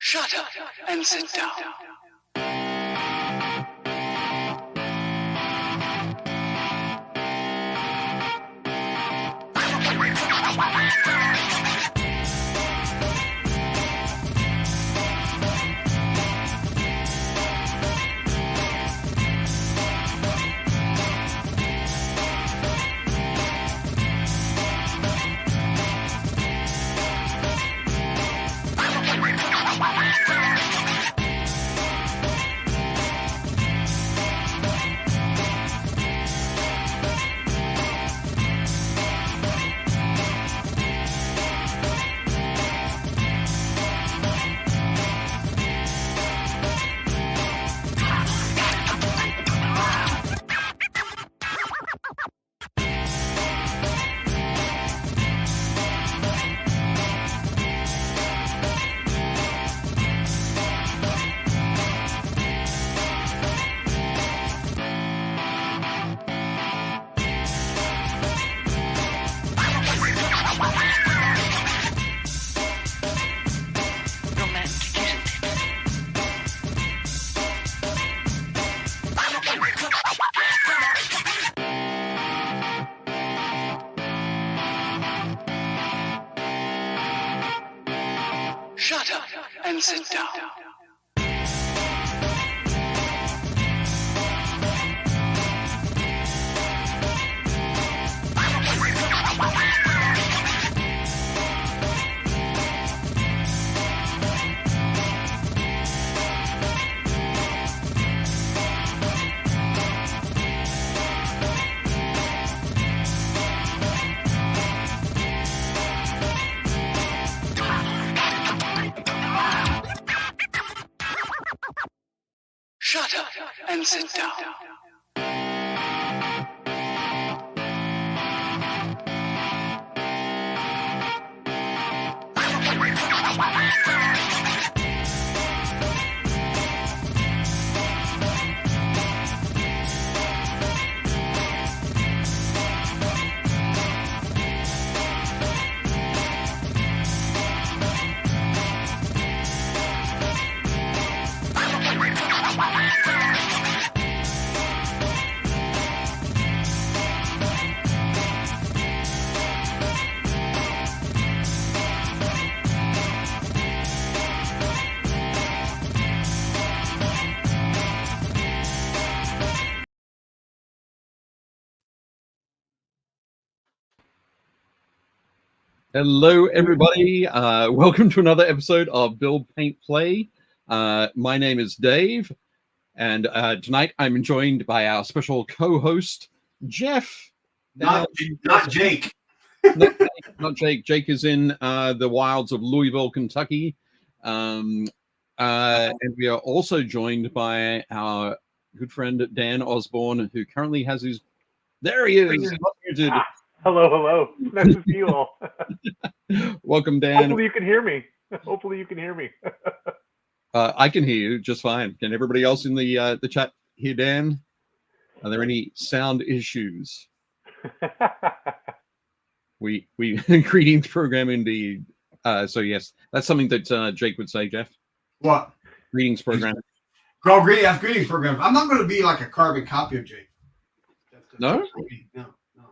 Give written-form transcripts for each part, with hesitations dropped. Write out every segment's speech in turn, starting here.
Shut up and sit down. Shut up and sit down. Shut up and sit down. Hello, everybody. Welcome to another episode of Build, Paint, Play. My name is Dave, and tonight I'm joined by our special co-host, Jeff. Not Jake. Not Jake. Jake is in the wilds of Louisville, Kentucky. And we are also joined by our good friend, Dan Osborne, who currently has his... There he is! Hello. Nice to see you all. Welcome, Dan. Hopefully you can hear me. I can hear you just fine. Can everybody else in the chat hear Dan? Are there any sound issues? we greetings program indeed. So yes, that's something that Jake would say, Jeff. What? Greetings program. Girl, greetings program. I'm not going to be like a carbon copy of Jake. No? No.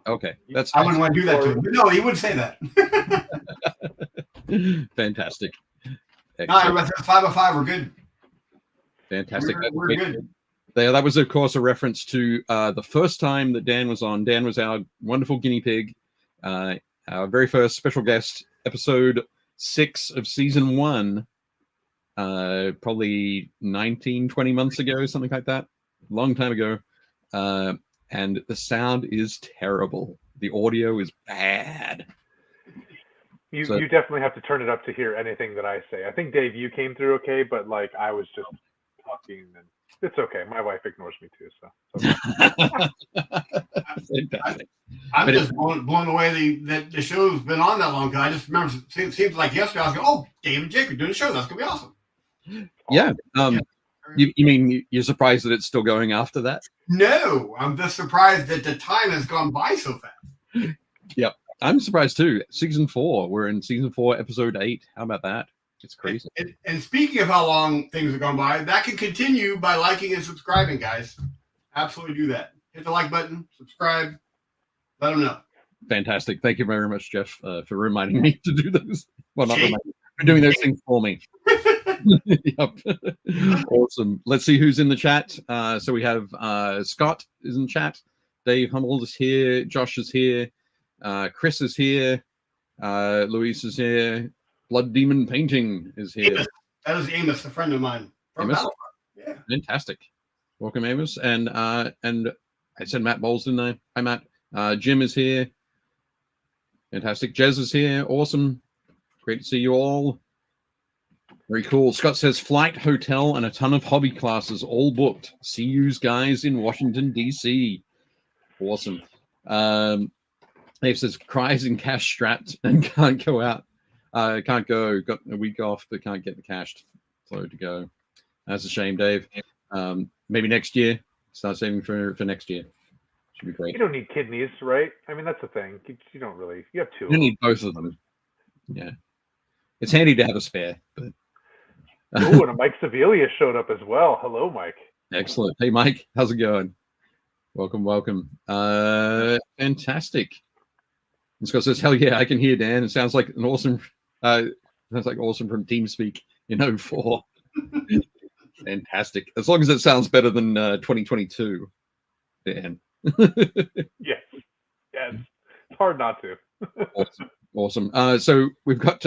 Okay, that's. I wouldn't want to do that to him. But no, he wouldn't say that. Fantastic. No, 505. We're good. Fantastic. We're good. That was, of course, a reference to the first time that Dan was on. Dan was our wonderful guinea pig, our very first special guest, episode 6 of season 1, probably 19, 20 months ago, something like that. Long time ago. And the sound is terrible. The audio is bad. You definitely have to turn it up to hear anything that I say. I think, Dave, you came through okay, but like I was just talking, and it's okay. My wife ignores me too, so. I'm just blown away that the show's been on that long. I just remember it seems like yesterday I was going, "Oh, Dave and Jake are doing a show. That's gonna be awesome." Yeah. You mean you're surprised that it's still going after that? No, I'm just surprised that the time has gone by so fast. Yep, I'm surprised too. Season 4. We're in season 4, episode 8. How about that? It's crazy. And speaking of how long things have gone by, that can continue by liking and subscribing, guys. Absolutely do that. Hit the like button, subscribe, let them know. Fantastic. Thank you very much, Jeff, for reminding me to do those. Well, not reminding, for doing those things for me. Yep. Awesome. Let's see who's in the chat. So we have Scott is in chat. Dave Hummel is here. Josh is here. Chris is here. Luis is here. Blood Demon Painting is here. Amos. That is Amos, a friend of mine from Amos? Battlefront. Yeah. Fantastic. Welcome, Amos. And I said Matt Bowles, didn't I? Hi, Matt. Jim is here. Fantastic. Jez is here. Awesome. Great to see you all. Very cool. Scott says flight, hotel, and a ton of hobby classes all booked. See yous guys in Washington, D.C. Awesome. Dave says cries and cash strapped and can't go out. Can't go. Got a week off, but can't get the cash flow to go. That's a shame, Dave. Maybe next year. Start saving for next year. Should be great. You don't need kidneys, right? I mean, that's the thing. You don't really. You have two. You need both of them. Yeah. It's handy to have a spare. But... Oh, and Mike Sevilla showed up as well. Hello, Mike. Excellent. Hey, Mike. How's it going? Welcome, welcome. Fantastic. And Scott says, hell yeah, I can hear Dan. It sounds like an awesome, sounds like awesome from TeamSpeak in 04. Fantastic. As long as it sounds better than 2022, Dan. Yes. Yes. It's hard not to. Awesome. So we've got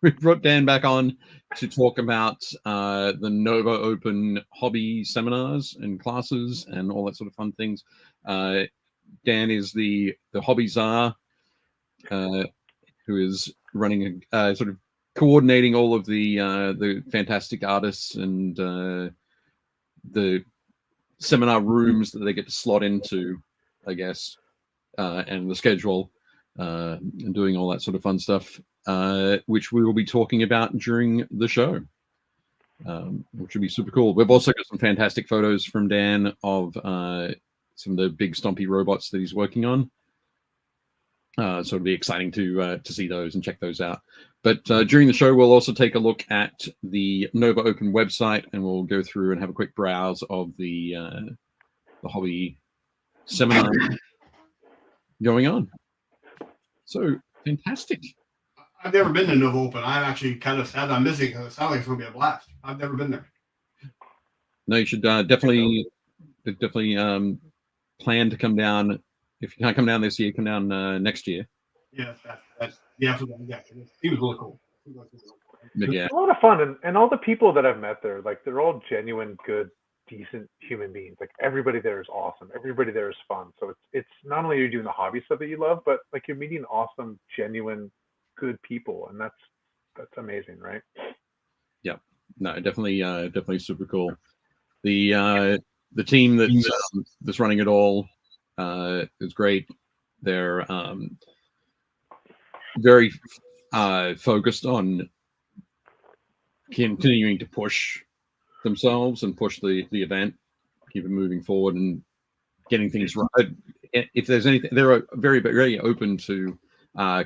we've brought Dan back on to talk about the Nova Open hobby seminars and classes and all that sort of fun things. Dan is the hobby Tzar, who is running sort of coordinating all of the fantastic artists and the seminar rooms that they get to slot into, I guess, and the schedule and doing all that sort of fun stuff, which we will be talking about during the show, which would be super cool. We've also got some fantastic photos from Dan of some of the big stompy robots that he's working on. So it'll be exciting to see those and check those out. But during the show, we'll also take a look at the Nova Open website, and we'll go through and have a quick browse of the hobby seminar going on. So fantastic. I've never been to Nova Open. I'm actually kind of sad I'm missing because it sounds like it's going to be a blast. I've never been there. No, you should definitely plan to come down. If you can't come down this year, come down next year. Yeah, that's yeah. He was really cool. But yeah, It's a lot of fun, and all the people that I've met there, like they're all genuine, good, decent human beings. Like everybody there is awesome. Everybody there is fun. So it's not only you're doing the hobby stuff that you love, but like you're meeting awesome, genuine, good people, and that's amazing, right? Yeah, no, definitely super cool. The team that's running it all is great. They're very focused on continuing to push themselves and push the event, keep it moving forward and getting things right. If there's anything, they're very, very open to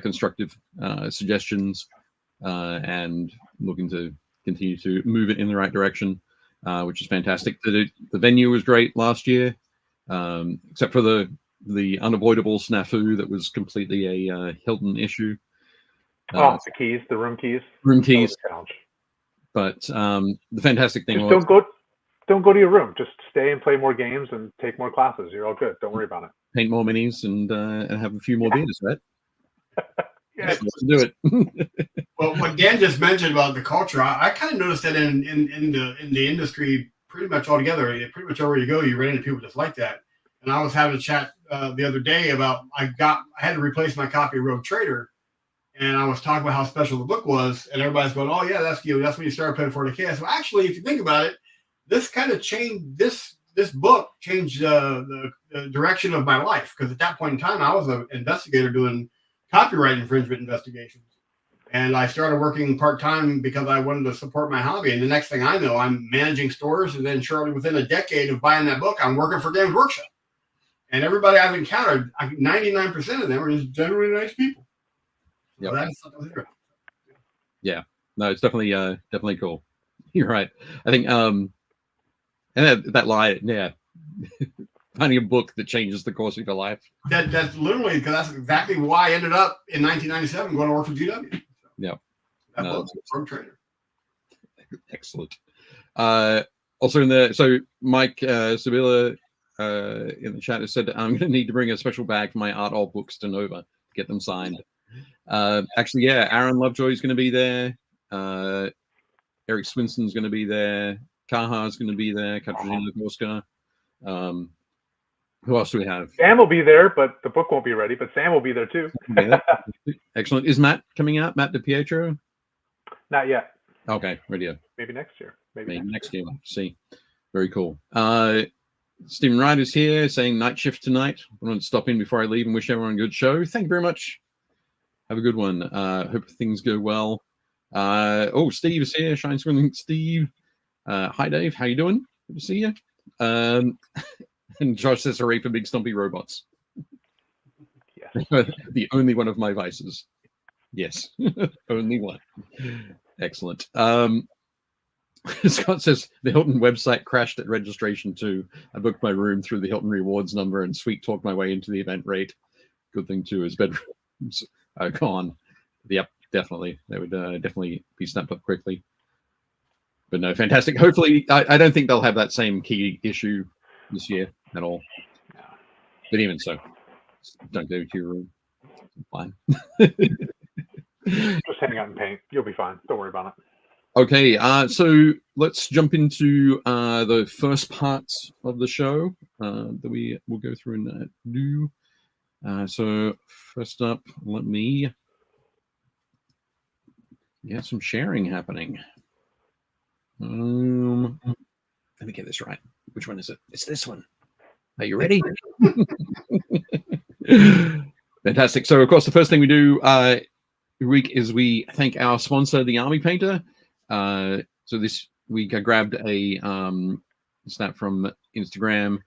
constructive suggestions and looking to continue to move it in the right direction, which is fantastic. The venue was great last year, except for the unavoidable snafu that was completely a Hilton issue. The keys, the room keys. Room keys. But the fantastic thing was don't go to your room. Just stay and play more games and take more classes. You're all good. Don't worry about it. Paint more minis and have a few more beers, right? Yeah. Let's do it. Well, what Dan just mentioned about the culture, I kind of noticed that in the industry pretty much altogether. Pretty much everywhere you go, you run into people just like that. And I was having a chat the other day about I had to replace my copy of Rogue Trader, and I was talking about how special the book was, and everybody's going, "Oh yeah, that's when you started playing 40K." So actually, if you think about it, this kind of changed this book changed the direction of my life, because at that point in time, I was an investigator doing copyright infringement investigations. And I started working part-time because I wanted to support my hobby. And the next thing I know, I'm managing stores. And then shortly within a decade of buying that book, I'm working for Games Workshop. And everybody I've encountered, 99% of them are just generally nice people. So yep. that's something. Yeah. No, it's definitely cool. You're right. I think and that lie, yeah. Finding a book that changes the course of your life. That's literally because that's exactly why I ended up in 1997 going to work for GW. So, yeah. That book, Pro Trader. Excellent. Also Mike Sabila in the chat has said I'm going to need to bring a special bag for my art all books to Nova to get them signed. Actually, yeah, Aaron Lovejoy is going to be there. Eric Swinson's going to be there. Kaha's going to be there. Katarzyna Gorska. Who else do we have? Sam will be there, but the book won't be ready. But Sam will be there too. Yeah. Excellent. Is Matt coming out? Matt DiPietro? Not yet. Okay, radio. Maybe next year. Maybe next year. See. Very cool. Stephen Wright is here saying night shift tonight. I want to stop in before I leave and wish everyone a good show. Thank you very much. Have a good one. Hope things go well. Steve is here. Shine Swinging Steve. Hi, Dave. How you doing? Good to see you. And Josh says, hooray for big stumpy robots. Yes. The only one of my vices. Yes. Only one. Excellent. Scott says, the Hilton website crashed at registration too. I booked my room through the Hilton Rewards number and sweet talked my way into the event rate. Good thing too is bedrooms are gone. Yep, definitely. They would definitely be snapped up quickly. But no, fantastic. Hopefully, I don't think they'll have that same key issue this year at all. But even so, don't go to your room. Fine. Just hang out and paint. You'll be fine. Don't worry about it. Okay, so let's jump into the first parts of the show that we will go through and do. So first up, let me get some sharing happening. Let me get this right. Which one is it? It's this one. Are you ready? Fantastic. So, of course, the first thing we do every week is we thank our sponsor, the Army Painter. So this week I grabbed a snap from Instagram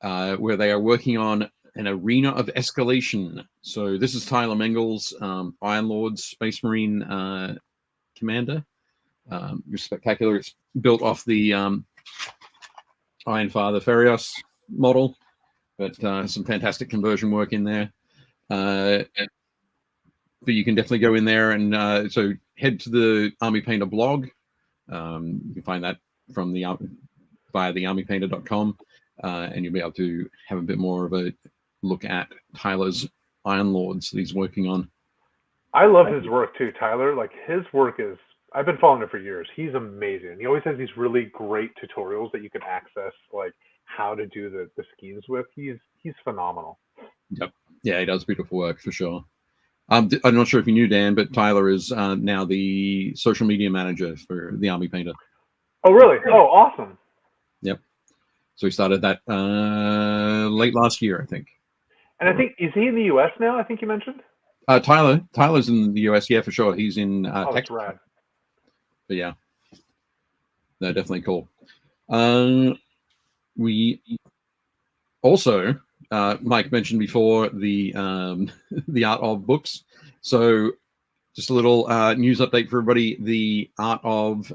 where they are working on an arena of escalation. So this is Tyler Mengel's Iron Lord Space Marine commander. Spectacular. It's built off the Iron Father Ferios model, but some fantastic conversion work in there. But you can definitely go in there and so head to the Army Painter blog. You can find that from via thearmypainter.com, and you'll be able to have a bit more of a look at Tyler's Iron Lords that he's working on. I love his work too, Tyler. Like his work is, I've been following him for years. He's amazing. He always has these really great tutorials that you can access, like how to do the schemes with. He's phenomenal. Yep. Yeah, he does beautiful work for sure. I'm not sure if you knew, Dan, but Tyler is now the social media manager for the Army Painter. Oh, really? Oh, awesome. Yep. So he started that late last year, I think. And I think, is he in the U.S. now? I think you mentioned. Tyler's in the U.S. Yeah, for sure. He's in Texas. That's rad. But yeah, they're definitely cool. We also, Mike mentioned before the art of books. So just a little news update for everybody. The art of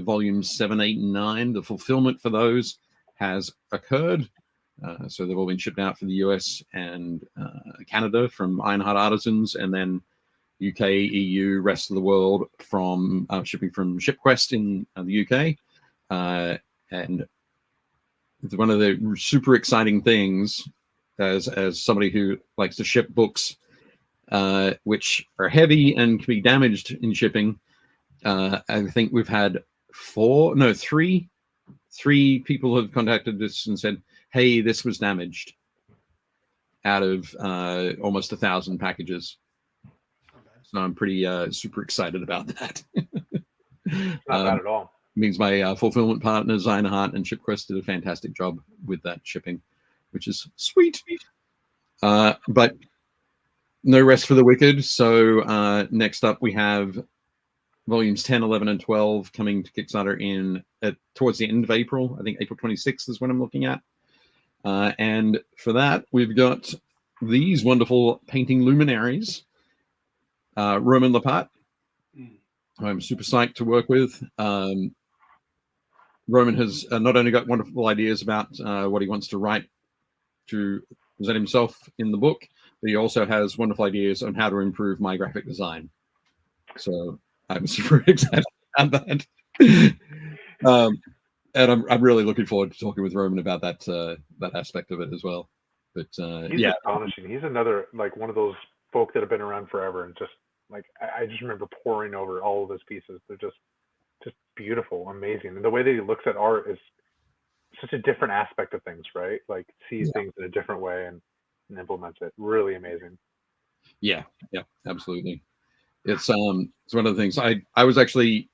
volumes 7, 8, and 9, the fulfillment for those has occurred. So they've all been shipped out for the US and Canada from Ironheart Artisans, and then UK, EU, rest of the world from shipping from ShipQuest in the UK. And it's one of the super exciting things as somebody who likes to ship books, which are heavy and can be damaged in shipping. I think we've had three people have contacted us and said, hey, this was damaged out of almost 1,000 packages. So I'm pretty super excited about that. Not bad at all. Means my fulfillment partners, Ironheart and ShipQuest, did a fantastic job with that shipping, which is sweet. But no rest for the wicked. So next up we have volumes 10, 11, and 12 coming to Kickstarter towards the end of April. I think April 26th is when I'm looking at. And for that, we've got these wonderful painting luminaries. Roman Lepat. who I'm super psyched to work with. Roman has not only got wonderful ideas about what he wants to write to present himself in the book, but he also has wonderful ideas on how to improve my graphic design. So I'm super excited about that. And I'm really looking forward to talking with Roman about that aspect of it as well. But He's yeah, astonishing. He's another like one of those folk that have been around forever, and just like I just remember poring over all of his pieces. They're just beautiful, amazing, and the way that he looks at art is such a different aspect of things, right? Like sees things in a different way and implements it. Really amazing. Yeah, absolutely. It's one of the things I was actually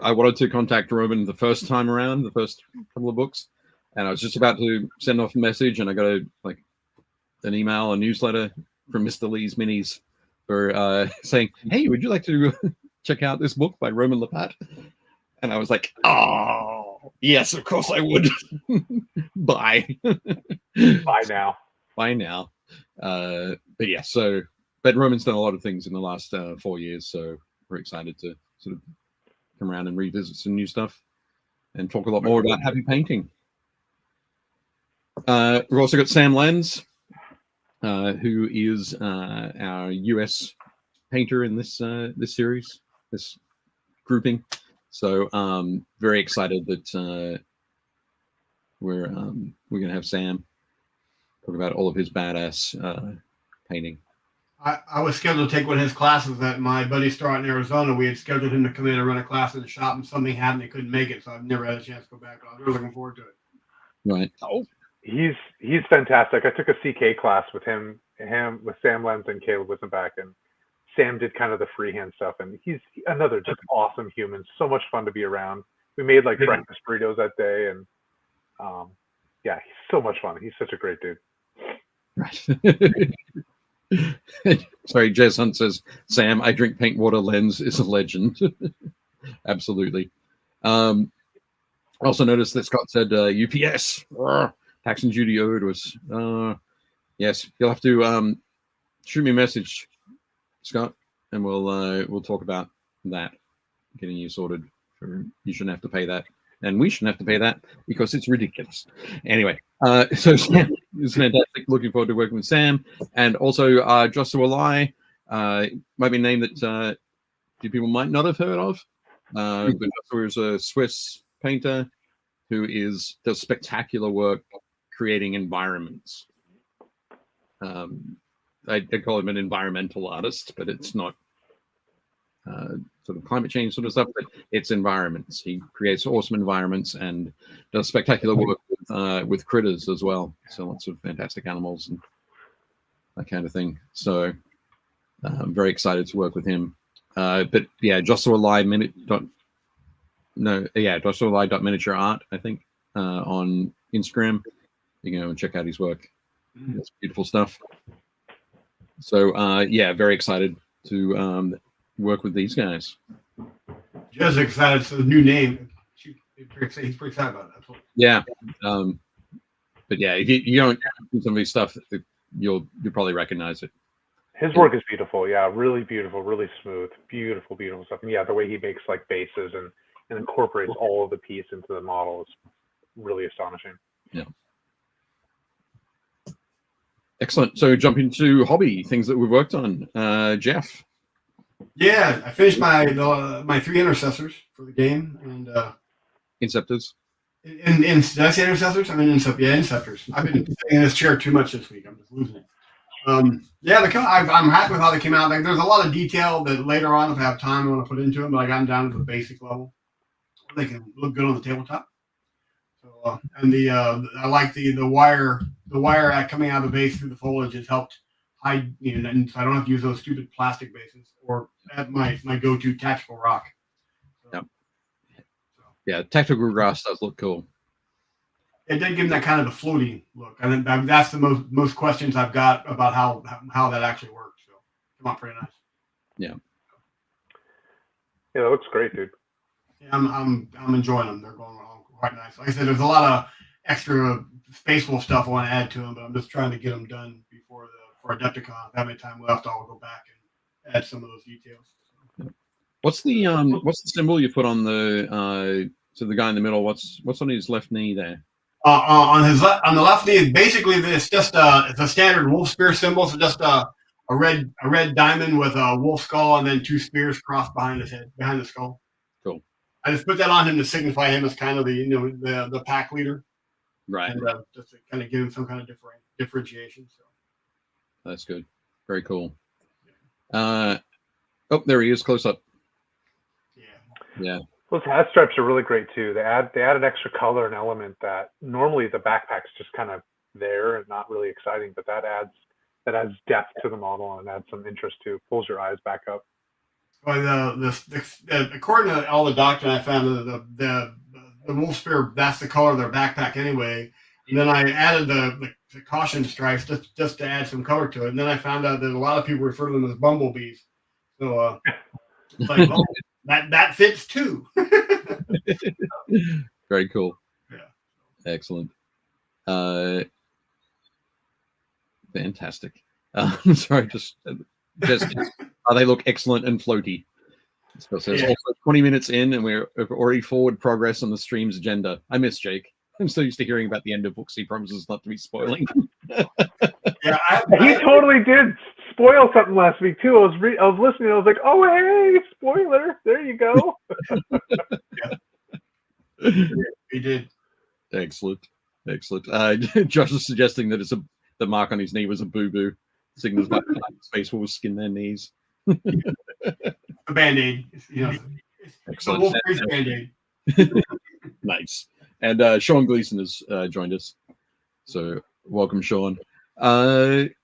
I wanted to contact Roman the first time around, the first couple of books, and I was just about to send off a message, and I got an email, a newsletter from Mr. Lee's Minis for saying, "Hey, would you like to check out this book by Roman Lepat?" And I was like, "Oh, yes, of course I would." Bye. Bye now. Bye now. But yeah, but Roman's done a lot of things in the last 4 years, so we're excited to sort of come around and revisit some new stuff and talk a lot more about happy painting. We've also got Sam Lenz, who is our US painter in this series, this grouping. So very excited that we're going to have Sam talk about all of his badass painting. I was scheduled to take one of his classes at my buddy's store out in Arizona. We had scheduled him to come in and run a class in the shop, and something happened. He couldn't make it, so I've never had a chance to go back. I was really looking forward to it. Right. Oh, he's fantastic. I took a CK class with him with Sam Lenz and Caleb Wissenbach, and Sam did kind of the freehand stuff, and he's another just awesome human. So much fun to be around. We made like breakfast burritos that day, and yeah, he's so much fun. He's such a great dude. Right. Sorry, Jez Hunt says, Sam, I drink paint water. Lenz is a legend. Absolutely. Also noticed that Scott said UPS. Tax and duty owed was yes. You'll have to shoot me a message, Scott, and we'll talk about that, getting you sorted. You shouldn't have to pay that, and we shouldn't have to pay that because it's ridiculous. Anyway, so Sam is fantastic. Looking forward to working with Sam, and also Josu Li, might be a name that few people might not have heard of, but Josu is a Swiss painter who does spectacular work creating environments. I call him an environmental artist, but it's not sort of climate change sort of stuff, but it's environments. He creates awesome environments and does spectacular work with critters as well. So lots of fantastic animals and that kind of thing. So I'm very excited to work with him. But yeah, Joshua Li Joshua Li.miniature art, I think, on Instagram. You can go and check out his work. It's beautiful stuff. So yeah, very excited to work with these guys. Just excited. It's a new name. He's pretty excited about it. Absolutely. Yeah. But yeah, if you don't do some of these stuff, you'll probably recognize it. His work is beautiful. Yeah, really beautiful, really smooth, beautiful stuff. And yeah, the way he makes like bases and incorporates all of the piece into the model is really astonishing. Yeah. Excellent. So jumping to hobby things that we've worked on. Jeff. Yeah, I finished my 3 intercessors for the game, and Inceptors. Did I say intercessors? I mean Inceptors. I've been sitting in this chair too much this week. I'm just losing it. Yeah, I'm happy with how they came out. Like, there's a lot of detail that later on, if I have time, I want to put into them, but I got them down to the basic level. They can look good on the tabletop. So, and I like the wire coming out of the base through the foliage has helped hide, and so I don't have to use those stupid plastic bases or at my go-to tactical rock. So, yep. Yeah, tactical grass does look cool. It did give them that kind of a floaty look, and that's the most questions I've got about how that actually works. So, come out pretty nice. Yeah. Yeah, that looks great, dude. Yeah, I'm enjoying them. They're going along quite nice. Like I said, there's a lot of extra spaceful stuff I want to add to them, but I'm just trying to get them done for Adepticon. If I have any time left, I'll go back and add some of those details. What's the symbol you put on the to the guy in the middle? What's on his left knee there? On the left knee, basically it's just it's a standard wolf spear symbol. So just a red diamond with a wolf skull and then 2 spears crossed behind his head, behind the skull. Cool. I just put that on him to signify him as kind of the the pack leader, Right. and just to kind of give him some kind of differentiation. So that's good. Very cool. Oh, there he is, close up. Yeah. Those hat stripes are really great too. They add an extra color and element that normally the backpack's just kind of there and not really exciting, but that adds depth to the model and adds some interest too. Pulls your eyes back up. Well, according to all the doctrine I found, the wolf spear, that's the color of their backpack anyway. And then I added the caution stripes just to add some color to it. And then I found out that a lot of people refer to them as bumblebees. So it's like, oh, that fits too. Very cool. Yeah. Excellent. Fantastic. Sorry, just they look excellent and floaty. So it says also 20 minutes in, and we're already forward progress on the stream's agenda. I miss Jake. I'm so used to hearing about the end of books he promises not to be spoiling. Yeah, he totally did spoil something last week too. I was listening. I was like, oh hey, spoiler! There you go. He did. Excellent. Josh is suggesting that the mark on his knee was a boo-boo. Signals like Space Wolves skin their knees. A Band-Aid. Excellent. The Wolf Band-Aid. Nice. And Sean Gleason has joined us. So welcome, Sean.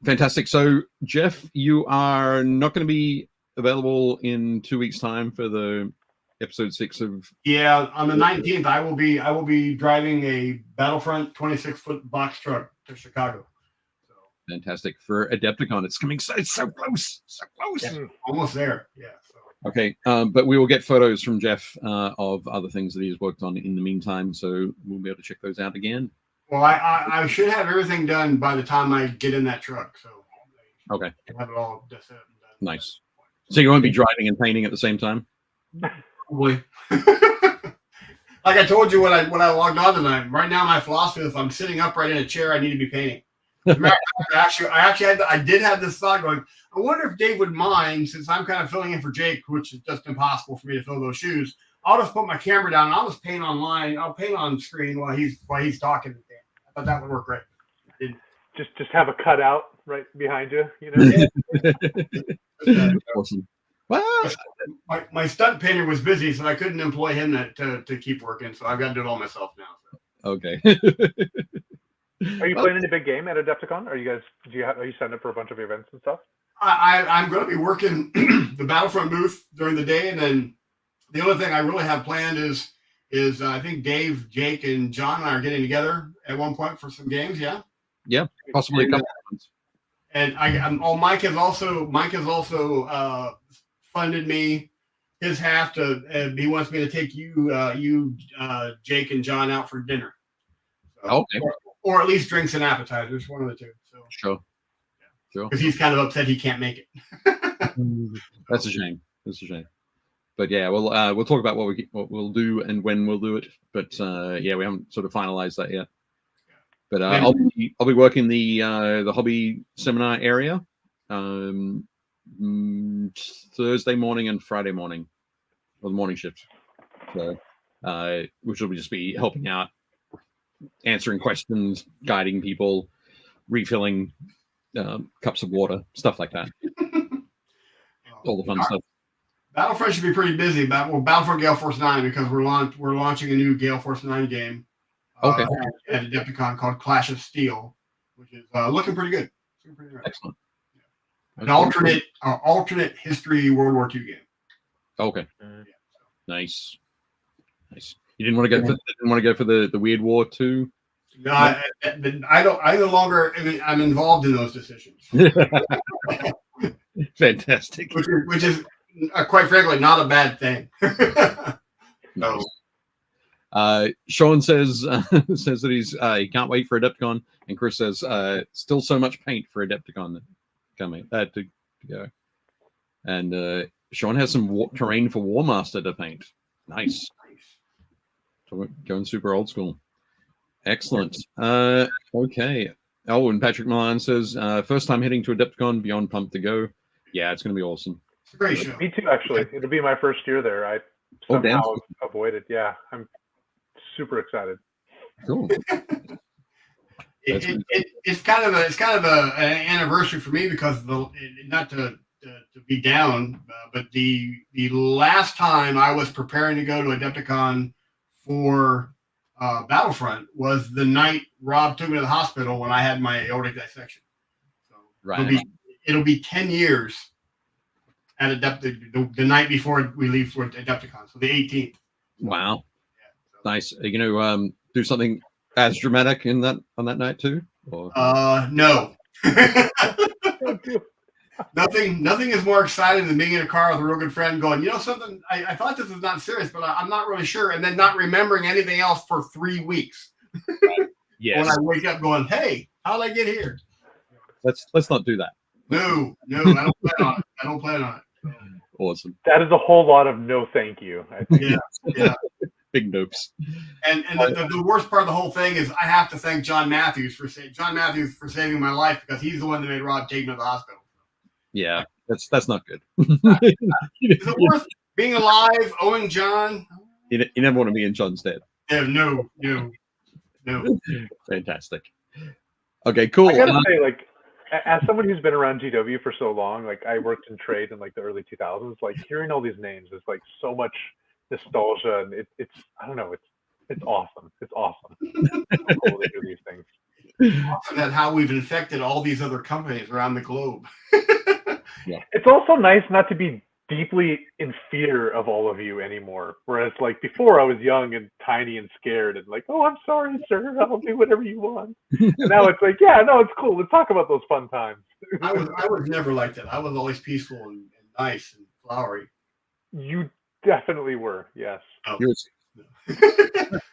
Fantastic. So Jeff, you are not going to be available in 2 weeks' time for the episode 6 of. Yeah, on the 19th, I will be driving a Battlefront 26-foot box truck to Chicago. So fantastic for Adepticon. It's coming so close, so close. Yeah, almost there. Yeah. So. Okay, but we will get photos from Jeff of other things that he's worked on in the meantime, so we'll be able to check those out again. Well, I should have everything done by the time I get in that truck. So okay, have it all set and done. Nice. So you won't be driving and painting at the same time? Probably. Like I told you when I logged on tonight. Right now, my philosophy is if I'm sitting upright in a chair, I need to be painting. As a matter of fact, I did have this thought going. I wonder if Dave would mind, since I'm kind of filling in for Jake, which is just impossible for me to fill those shoes. I'll just put my camera down and I'll just paint online. I'll paint on screen while he's talking. I thought that would work great. Just have a cutout right behind you. Awesome. Well, my stunt painter was busy, so I couldn't employ him to keep working. So I've got to do it all myself now. So. Okay. Are you playing any big game at Adepticon? Are you signed up for a bunch of events and stuff? I'm going to be working the Battlefront booth during the day, and then the only thing I really have planned is I think Dave, Jake, and John and I are getting together at one point for some games. Yeah. Yeah, possibly a couple of ones. And Mike has also funded me his half to. He wants me to take you, Jake, and John out for dinner. So, okay. Or at least drinks and appetizers, one of the two. So sure. Because he's kind of upset he can't make it. That's a shame. But yeah, we'll talk about what we'll do and when we'll do it. But yeah, we haven't sort of finalized that yet. But I'll be working the hobby seminar area Thursday morning and Friday morning, or the morning shift. So which will just be helping out, answering questions, guiding people, refilling cups of water, stuff like that. All the fun stuff. Battlefront should be pretty busy. Battlefront Gale Force 9 because we're launching a new Gale Force 9 game. Okay. At Adepticon called Clash of Steel, which is looking pretty good. Excellent. Yeah. An alternate history World War II game. Okay. Nice. You didn't want to go for the Weird War too? No, I don't. I no longer. I'm involved in those decisions. Fantastic. Which is quite frankly not a bad thing. No. Sean says that he can't wait for Adepticon, and Chris says still so much paint for Adepticon coming to go. And Sean has some terrain for War Master to paint. Nice. So going super old school. Excellent. Okay. Oh, and Patrick Milan says, first time heading to Adepticon, beyond pumped to go. Yeah, it's going to be awesome. It's a great show. Me too, actually. It'll be my first year there. I somehow avoided. Yeah, I'm super excited. Cool. It's kind of an anniversary for me because not to be down, but the last time I was preparing to go to Adepticon for Battlefront was the night Rob took me to the hospital when I had my aortic dissection. So right. It'll be 10 years at the night before we leave for Adepticon, so the 18th. Wow. Yeah, so. Nice. Are you going to do something as dramatic on that night too? Or? No. Nothing is more exciting than being in a car with a real good friend going, you know something, I thought this was not serious, but I'm not really sure, and then not remembering anything else for 3 weeks. Yes. When I wake up going, hey, how did I get here? Let's not do that. No, I don't plan on it. So. Awesome. That is a whole lot of no thank you. I think. Yeah. Big notes. And the worst part of the whole thing is I have to thank John Matthews for saving my life, because he's the one that made Rob take me to the hospital. Yeah, that's not good. Is it worth being alive, owing John? You never want to be in John's stead. Yeah, no. Fantastic. Okay, cool. I gotta say, like, as someone who's been around GW for so long, like I worked in trade in like the early 2000s, like hearing all these names is like so much nostalgia, and it's I don't know, it's awesome. It's awesome. It's cool to do these things. Awesome at how we've infected all these other companies around the globe. Yeah. It's also nice not to be deeply in fear of all of you anymore. Whereas like before I was young and tiny and scared and like, oh, I'm sorry, sir, I'll do whatever you want. And now it's like, yeah, no, it's cool. Let's talk about those fun times. I was never like that. I was always peaceful and nice and flowery. You definitely were, yes. Oh.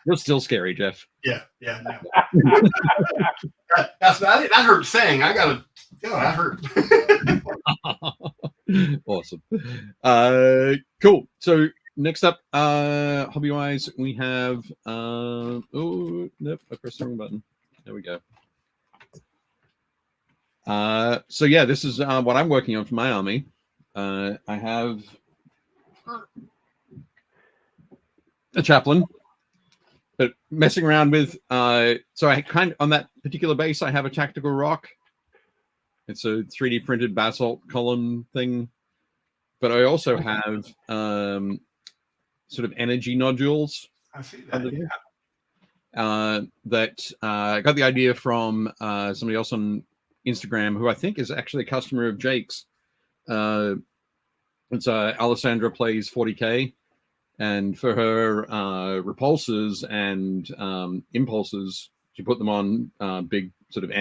You're still scary, Jeff. Yeah, no. that hurt saying. That hurt. Awesome. Cool. So next up, hobby wise, we have oh nope, I pressed the wrong button. There we go. So yeah, this is what I'm working on for my army. I have a chaplain, but messing around with so I kind of on that particular base I have a tactical rock. It's a 3D printed basalt column thing, but I also have sort of energy nodules. I see that. That I got the idea from somebody else on Instagram who I think is actually a customer of Jake's. It's Alessandra Plays 40K, and for her repulsors and impulses, she put them on big sort of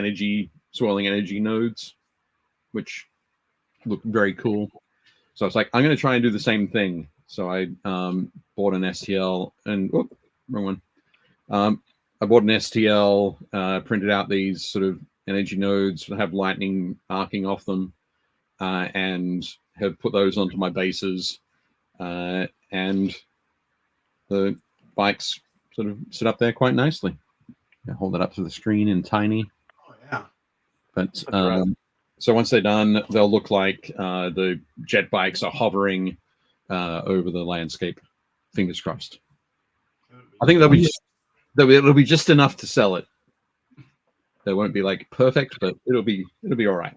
swirling energy nodes, which look very cool. So I was like, I'm going to try and do the same thing. So I bought an STL and wrong one. I bought an STL, printed out these sort of energy nodes that have lightning arcing off them, and have put those onto my bases. And the bikes sort of sit up there quite nicely. I'll hold it up to the screen in tiny. Oh, yeah. But so once they're done, they'll look like the jet bikes are hovering over the landscape. Fingers crossed. I think it'll be just enough to sell it. They won't be like perfect, but it'll be all right.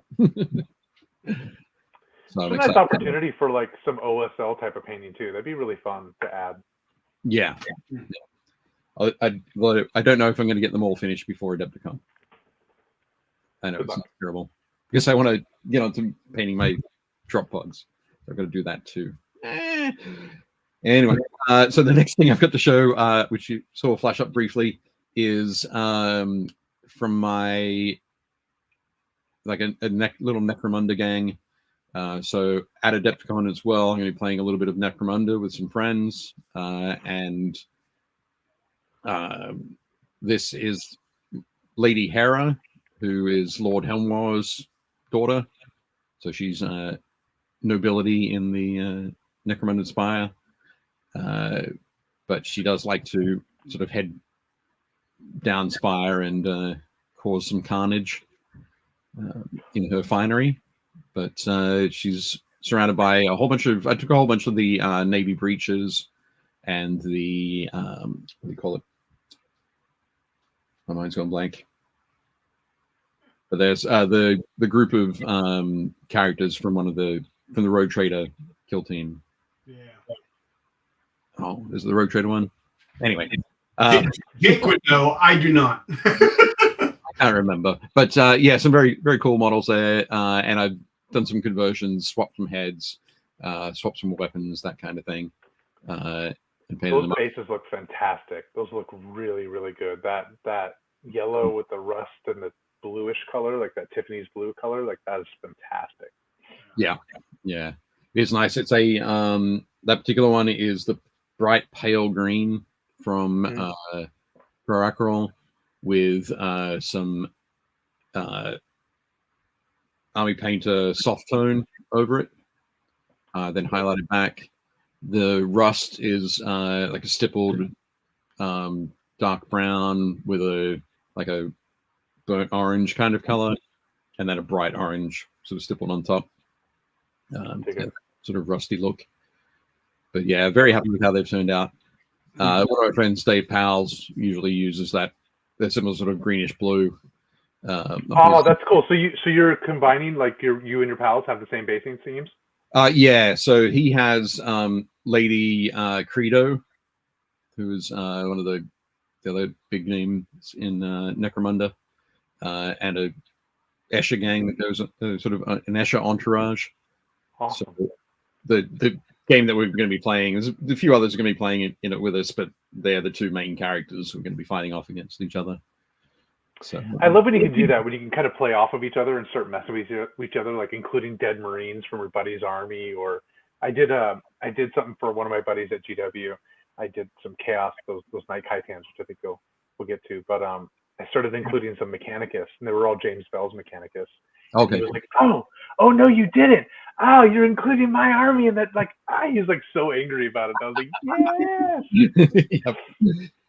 So it's a nice opportunity for like some OSL type of painting too. That'd be really fun to add. Yeah. I don't know if I'm going to get them all finished before Adepticon. I know it's not terrible. Because I want to get on to painting my drop pods. So I've got to do that too. Anyway, so the next thing I've got to show, which you saw flash up briefly, is from my little Necromunda gang. So at Adepticon as well, I'm going to be playing a little bit of Necromunda with some friends, and this is Lady Hara, who is Lord Helmwar's daughter. So she's nobility in the Necromunda Spire, but she does like to sort of head down Spire and cause some carnage in her finery. But she's surrounded by a whole bunch of. I took a whole bunch of the navy breaches and the what do you call it? My mind's gone blank. But there's the group of characters from the Rogue Trader kill team. Yeah. Oh, is it the Rogue Trader one? Anyway, Jake would know. I do not. I can't remember. But yeah, some very very cool models there, and I've done some conversions, swapped some heads, swapped some weapons, that kind of thing. And painted them up. Those bases look fantastic. Those look really really good. That yellow with the rust and the bluish color, like that Tiffany's blue color, like that is fantastic. Yeah, it's nice. It's a that particular one is the bright pale green from Proacrol with some Army Painter soft tone over it, then highlighted back. The rust is like a stippled dark brown with a burnt orange kind of color, and then a bright orange sort of stippled on top. Sort of rusty look. But yeah, very happy with how they've turned out. One of my friends, Dave Powell's, usually uses that similar sort of greenish blue. Oh, that's cool. So you're combining, like you and your pals have the same basing themes? Yeah, so he has Lady Credo, who is one of the other big names in Necromunda, and a Escher gang that goes sort of an Escher entourage. Awesome. So the game that we're going to be playing, there's a few others are going to be playing in it with us, but they're the two main characters who are going to be fighting off against each other. So I love when you can do that, when you can kind of play off of each other and start messing with each other, like including dead Marines from your buddy's army. Or I did something for one of my buddies at GW. I did some chaos, those Night Titans, which I think we'll get to. But I started including some Mechanicus, and they were all James Bell's Mechanicus. Okay. He was like, oh no, you didn't. Oh, you're including my army, and that he was like so angry about it. I was like, yes. Yep.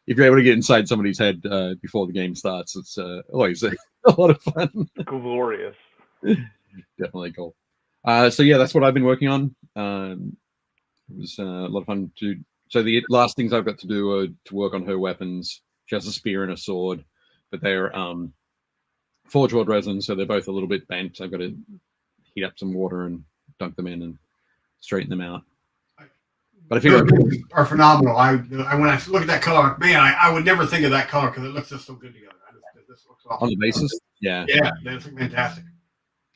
If you're able to get inside somebody's head before the game starts, it's always a lot of fun. Glorious. Definitely cool. So yeah, that's what I've been working on. It was a lot of fun to. So the last things I've got to do are to work on her weapons. She has a spear and a sword, but they're forge world resin, so they're both a little bit bent. I've got to heat up some water and dunk them in and straighten them out. But I feel are phenomenal. I when I look at that color, man, I would never think of that color because it looks just so good together. This looks awesome. On the bases, yeah, that's fantastic.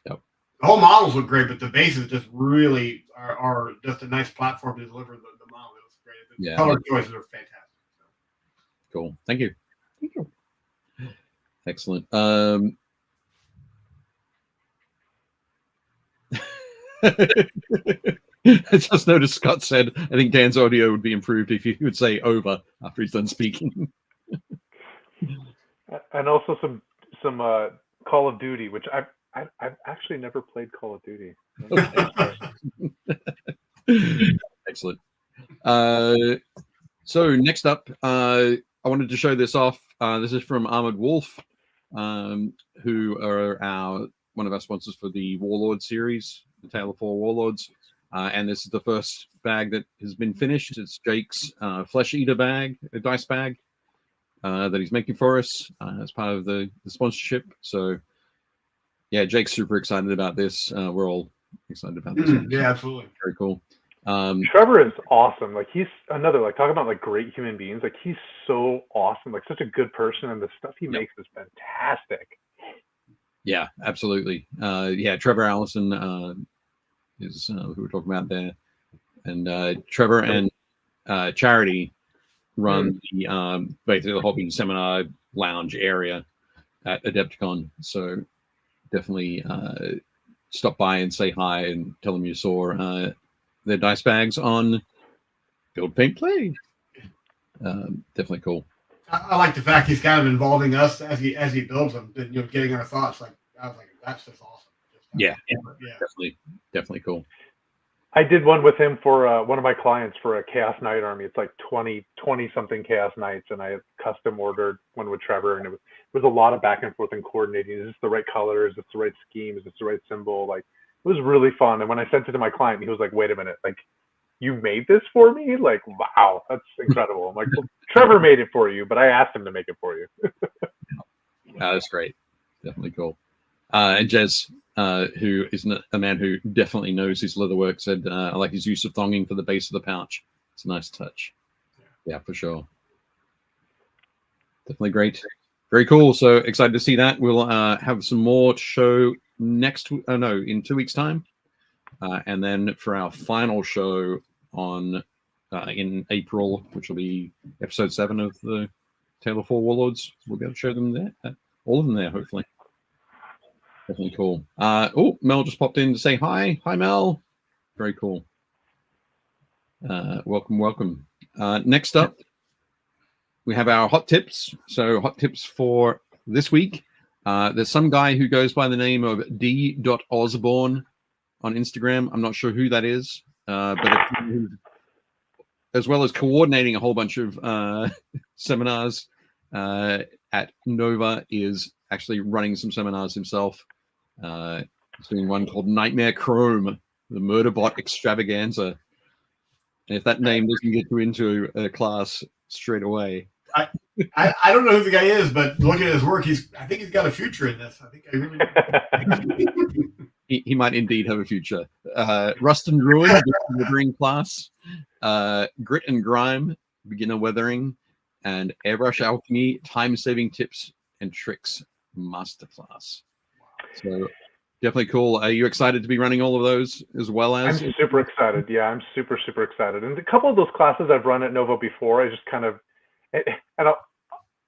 Yep. The whole models look great, but the bases just really are just a nice platform to deliver the model. It looks great. The color choices are fantastic. Cool. Thank you. Excellent. I just noticed Scott said, I think Dan's audio would be improved if you would say over after he's done speaking. And also some Call of Duty, which I've actually never played Call of Duty. Excellent. So next up, I wanted to show this off. This is from Armored Wolf, who are one of our sponsors for the Warlord series, the Tale of Four Warlords. And this is the first bag that has been finished. It's Jake's Flesh Eater bag, a dice bag that he's making for us as part of the sponsorship. So, yeah, Jake's super excited about this. We're all excited about this. Yeah, absolutely. Very cool. Trevor is awesome. Like, he's another, like, talking about like great human beings. Like, he's so awesome. Like, such a good person, and the stuff he makes is fantastic. Yeah, absolutely. Trevor Allison is who we're talking about there, and Trevor and Charity run the basically the hobby seminar lounge area at Adepticon. So definitely stop by and say hi and tell them you saw their dice bags on Build Paint Play. Definitely cool. I like the fact he's kind of involving us as he builds them, and getting our thoughts. Like I was like, that's just awesome. Yeah, definitely cool. I did one with him for one of my clients for a Chaos Knight army. It's like 20 something Chaos Knights, and I custom ordered one with Trevor, and it was a lot of back and forth and coordinating. Is this the right colors? Is this the right scheme? Is this the right symbol? Like, it was really fun. And when I sent it to my client, he was like, "Wait a minute, like, you made this for me? Like, wow, that's incredible." I'm like, well, Trevor made it for you, but I asked him to make it for you. That's great. Definitely cool. And Jez, who is a man who definitely knows his leatherwork, said, I like his use of thonging for the base of the pouch. It's a nice touch. Yeah, for sure. Definitely great. Very cool. So excited to see that. We'll have some more to show in 2 weeks' time. And then for our final show in April, which will be episode 7 of the Tale of Four Warlords, we'll be able to show them there. All of them there, hopefully. Definitely cool. Oh, Mel just popped in to say hi. Hi, Mel. Very cool. Welcome. Next up, we have our hot tips. So hot tips for this week. There's some guy who goes by the name of d.osborne on Instagram. I'm not sure who that is, but as well as coordinating a whole bunch of seminars at Nova, is actually running some seminars himself. He's doing one called Nightmare Chrome, the Murderbot Extravaganza. And if that name doesn't get you into a class straight away, I don't know who the guy is, but looking at his work, I think he's got a future in this. I think I really. he might indeed have a future. Rust and Ruin, the weathering class, Grit and Grime, beginner weathering, and Airbrush Alchemy, time-saving tips and tricks masterclass. So definitely cool. Are you excited to be running all of those as well as? I'm super excited. Yeah, I'm super excited. And a couple of those classes I've run at Nova before, I just kind of, and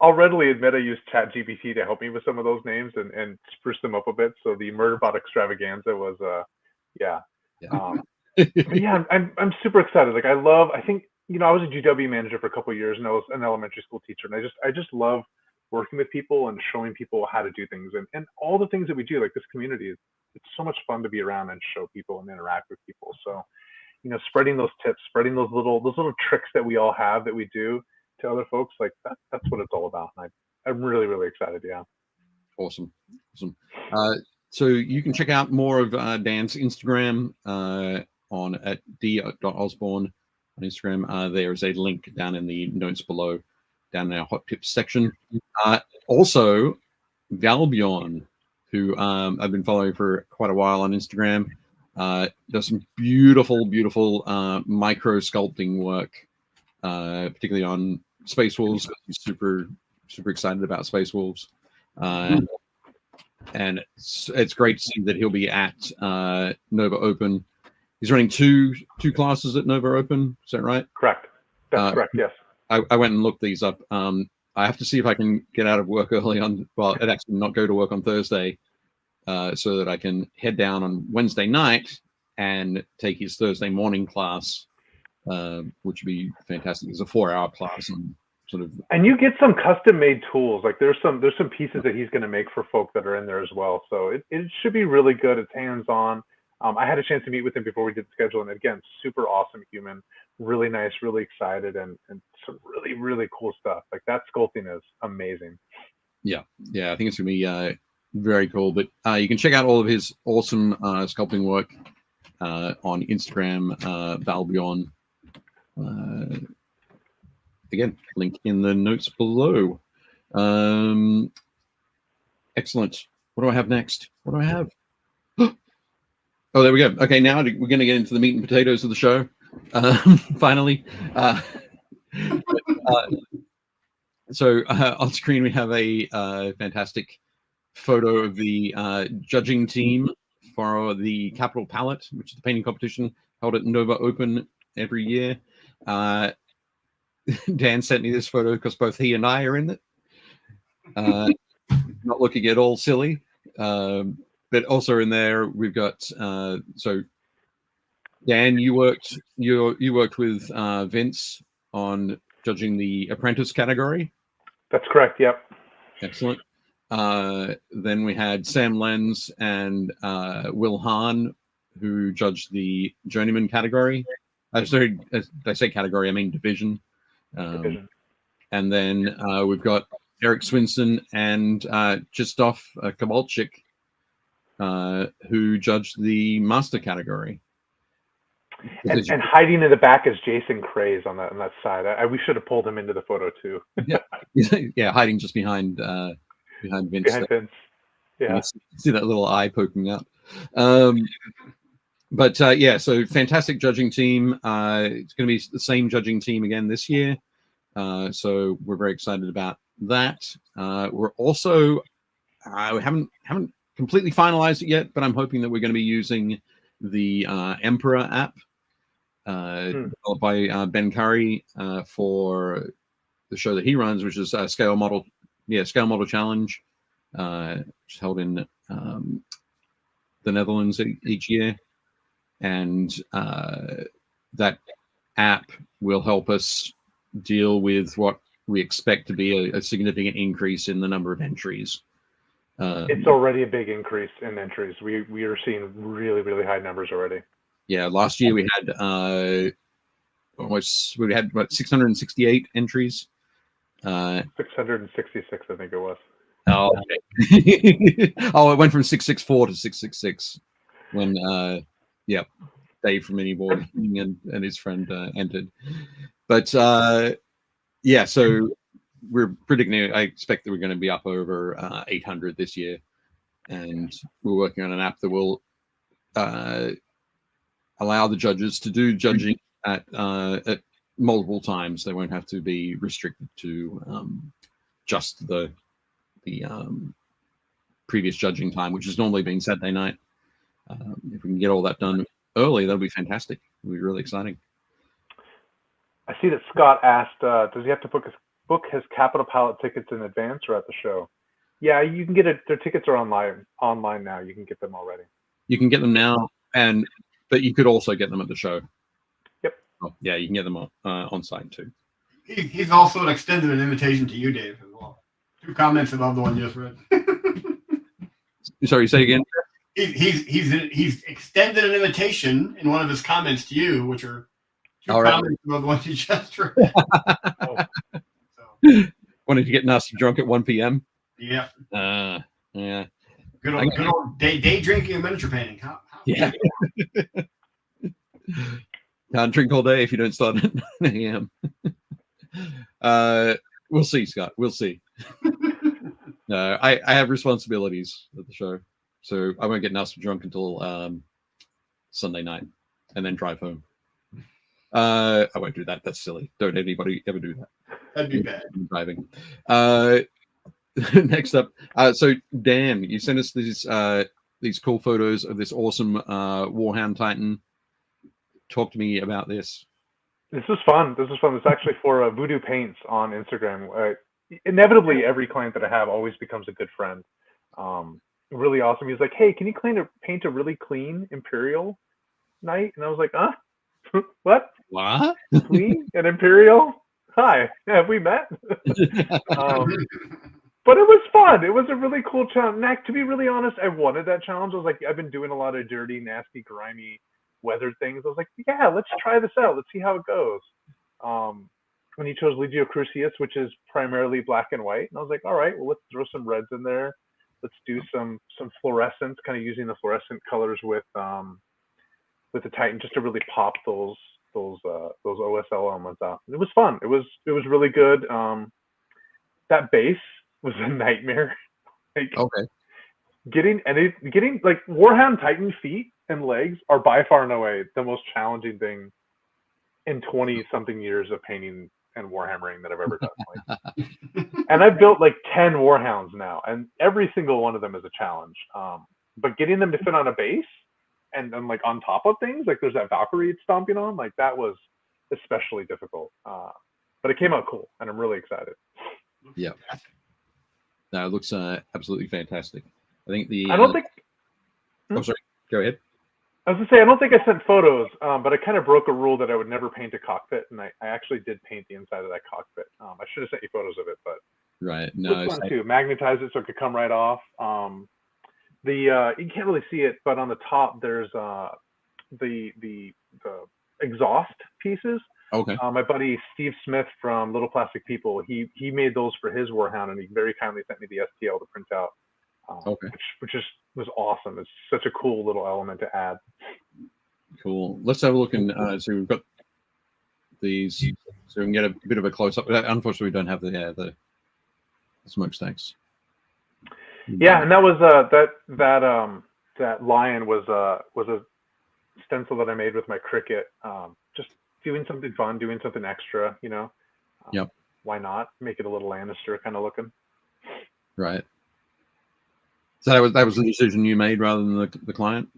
I'll readily admit I used ChatGPT to help me with some of those names and spruce them up a bit. So the Murderbot Extravaganza was, yeah. But yeah, I'm super excited. Like, I think, I was a GW manager for a couple of years, and I was an elementary school teacher, and I just love working with people and showing people how to do things, and all the things that we do. Like, this community it's so much fun to be around and show people and interact with people. So, spreading those tips, spreading those little tricks that we all have that we do to other folks, like that's what it's all about. And I'm really excited. Yeah. Awesome. So you can check out more of Dan's Instagram on at d.osborne on Instagram. There is a link down in the notes below, down in our hot tips section. Also, Valbjorn, who I've been following for quite a while on Instagram, does some beautiful micro sculpting work, particularly on Space Wolves. He's super excited about Space Wolves. And it's great to see that he'll be at Nova Open. He's running two classes at Nova Open. Is that right? Correct. That's correct. Yes. I went and looked these up. I have to see if I can get out of work early on. Well, and actually not go to work on Thursday, so that I can head down on Wednesday night and take his Thursday morning class, which would be fantastic. It's a 4-hour class on sort of. And you get some custom-made tools. Like there's some pieces that he's going to make for folk that are in there as well. So it should be really good. It's hands-on. I had a chance to meet with him before we did the schedule, and again, super awesome human, really nice, really excited, and some really cool stuff. Like that sculpting is amazing. Yeah, I think it's gonna be very cool. But you can check out all of his awesome sculpting work on Instagram, Valbjorn. Again, link in the notes below. Excellent. What do I have next? What do I have? Oh, there we go. Okay, now we're going to get into the meat and potatoes of the show. Finally. So on screen, we have a fantastic photo of the judging team for the Capital Palette, which is the painting competition held at Nova Open every year. Dan sent me this photo because both he and I are in it. Not looking at all silly. But also in there, we've got so Dan, you worked with Vince on judging the apprentice category. That's correct. Yep. Excellent. Then we had Sam Lenz and Will Hahn, who judged the journeyman category. Sorry, I say category, I mean division. Division. And then we've got Eric Swinson and Jistoff Kovalchik, who judged the master category. And hiding in the back is Jason Craze on that side. We should have pulled him into the photo too. Yeah, hiding just behind Vince. Behind Vince. Yeah. See that little eye poking out. But yeah, so fantastic judging team. It's going to be the same judging team again this year. So we're very excited about that. We're also we haven't completely finalized it yet, but I'm hoping that we're going to be using the Emperor app developed by Ben Curry for the show that he runs, which is Scale Model Challenge, which is held in the Netherlands each year. And that app will help us deal with what we expect to be a significant increase in the number of entries. It's already a big increase in entries. We are seeing really, really high numbers already. Yeah, last year we had almost 668 entries. 666, I think it was. Oh, okay. Oh, it went from 664 to 666 when Dave from Anyboard and his friend entered. But yeah, so we're predicting. I expect that we're going to be up over 800 this year, and we're working on an app that will allow the judges to do judging at multiple times. They won't have to be restricted to just the previous judging time, which has normally been Saturday night. If we can get all that done early, that'll be fantastic. It'll be really exciting. I see that Scott asked, does he have to book his Capital Palette tickets in advance or at the show? Yeah, you can get it. Their tickets are online now. You can get them already. You can get them now, but you could also get them at the show. Yep. Oh, yeah, you can get them on site too. He's also extended an invitation to you, Dave, as well. 2 comments above the one you just read. Sorry, say again. He's extended an invitation in one of his comments to you, which are 2 comments above the ones you just read. Wanted to get nasty drunk at 1 p.m. Yeah. Yeah. Good old day drinking and miniature painting. Yeah. Can't drink all day if you don't start at 9 a.m. We'll see, Scott. We'll see. No, I have responsibilities at the show, so I won't get nasty drunk until Sunday night, and then drive home. I won't do that. That's silly. Don't anybody ever do that. That'd be bad. Driving. Next up, so Dan, you sent us these cool photos of this awesome Warhound Titan. Talk to me about this. This is fun. This is actually for Voodoo Paints on Instagram. Inevitably, every client that I have always becomes a good friend. Really awesome. He's like, hey, can you paint a really clean Imperial Knight? And I was like, what? What? Clean and Imperial? Hi, have we met? But it was fun. It was a really cool challenge. Mac, to be really honest, I wanted that challenge. I was like, I've been doing a lot of dirty, nasty, grimy, weathered things. I was like, yeah, let's try this out. Let's see how it goes. When he chose Legio Crucius, which is primarily black and white, and I was like, all right, well, let's throw some reds in there. Let's do some fluorescence, kind of using the fluorescent colors with the Titan just to really pop those OSL elements out. It was fun. It was really good. That base was a nightmare. Okay. Getting like Warhound Titan feet and legs are by far and away the most challenging thing in 20-something years of painting and warhammering that I've ever done. And I've built like 10 Warhounds now, and every single one of them is a challenge. But getting them to fit on a base and like on top of things, like there's that Valkyrie it's stomping on, like that was especially difficult. But it came out cool, and I'm really excited. Yeah. No, it looks absolutely fantastic. I think I don't think. Oh, sorry. Go ahead. I was gonna say I don't think I sent photos, but I kind of broke a rule that I would never paint a cockpit, and I actually did paint the inside of that cockpit. I should have sent you photos of it, but right. No, it's fun too. Magnetize it so it could come right off. You can't really see it, but on the top there's the exhaust pieces. Okay. My buddy Steve Smith from Little Plastic People, he made those for his Warhound, and he very kindly sent me the STL to print out. Okay. Which was awesome. It's such a cool little element to add. Cool. Let's have a look and so we've got these, so we can get a bit of a close up. Unfortunately, we don't have the smokestacks. Yeah, and that was that lion was a stencil that I made with my Cricut. Just doing something fun, doing something extra, you know. Yep. Why not make it a little Lannister kind of looking? Right. So that was the decision you made rather than the client?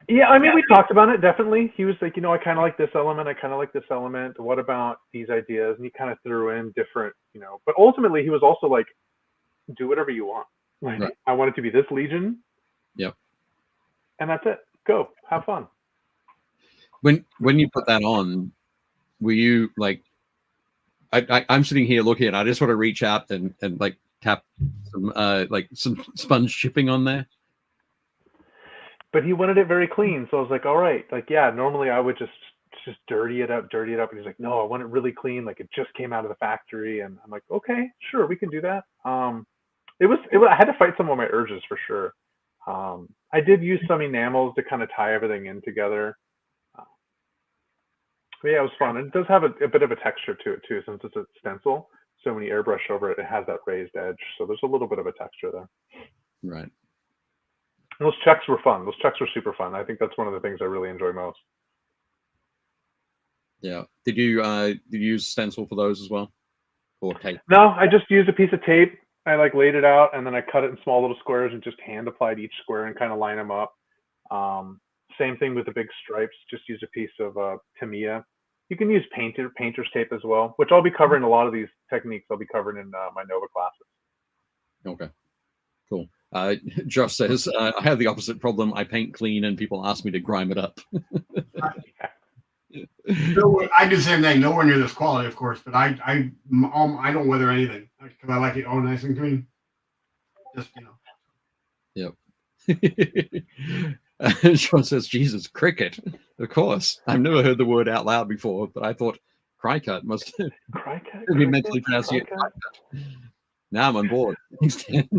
Yeah, I mean, we talked about it, definitely. He was like, you know, I kind of like this element. I kind of like this element. What about these ideas? And he kind of threw in different, you know. But ultimately, he was also like, do whatever you want. Like, right. I want it to be this Legion. Yep. And that's it. Go. Have fun. When you put that on, were you like, I'm sitting here looking and I just want to reach out and like tap some sponge chipping on there. But he wanted it very clean, so I was like, all right, like, yeah, normally I would just dirty it up, and he's like, no, I want it really clean, like it just came out of the factory. And I'm like, okay, sure, we can do that. It was I had to fight some of my urges for sure. I did use some enamels to kind of tie everything in together. But yeah, it was fun. And it does have a bit of a texture to it too, since it's a stencil. So when you airbrush over it, it has that raised edge. So there's a little bit of a texture there. Right. And those checks were fun. Those checks were super fun. I think that's one of the things I really enjoy most. Yeah. Did you use stencil for those as well? Or tape? No, I just used a piece of tape. I like laid it out and then I cut it in small little squares and just hand applied each square and kind of line them up. Same thing with the big stripes. Just use a piece of Tamiya. You can use painter's tape as well, which I'll be covering a lot of these techniques. I'll be covering in my Nova classes. Okay, cool. Josh says, I have the opposite problem. I paint clean and people ask me to grime it up. No, I do the same thing. Nowhere near this quality, of course, but I don't weather anything because I like it all nice and clean. Just, you know. Yep. Sean says, Jesus, cricket. Of course. I've never heard the word out loud before, but I thought Crycut must be mentally pronounced. Now I'm on board. Listen,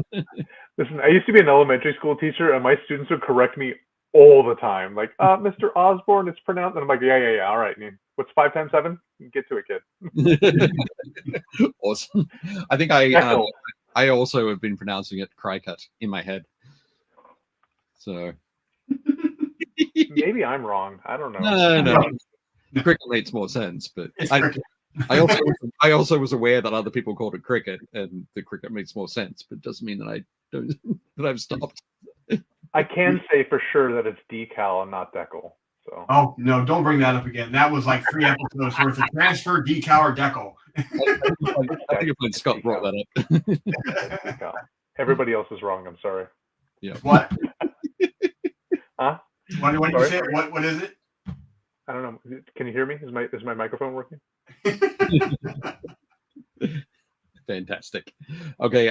I used to be an elementary school teacher, and my students would correct me all the time. Like, Mr. Osborne, it's pronounced. And I'm like, yeah. All right. What's 5 times 7? Get to it, kid. Awesome. I think I also have been pronouncing it Crycut in my head. So maybe I'm wrong. I don't know. No. Cricket makes more sense, but I also was aware that other people called it cricket, and the cricket makes more sense, but it doesn't mean that I don't that I've stopped. I can say for sure that it's decal and not decal. So. Oh no! Don't bring that up again. That was like 3 episodes worth of transfer, decal, or decal. I think when Scott brought that up. Everybody else is wrong. I'm sorry. Yeah. What? Huh? What did you say? What is it? I don't know. Can you hear me? Is my microphone working? Fantastic. Okay.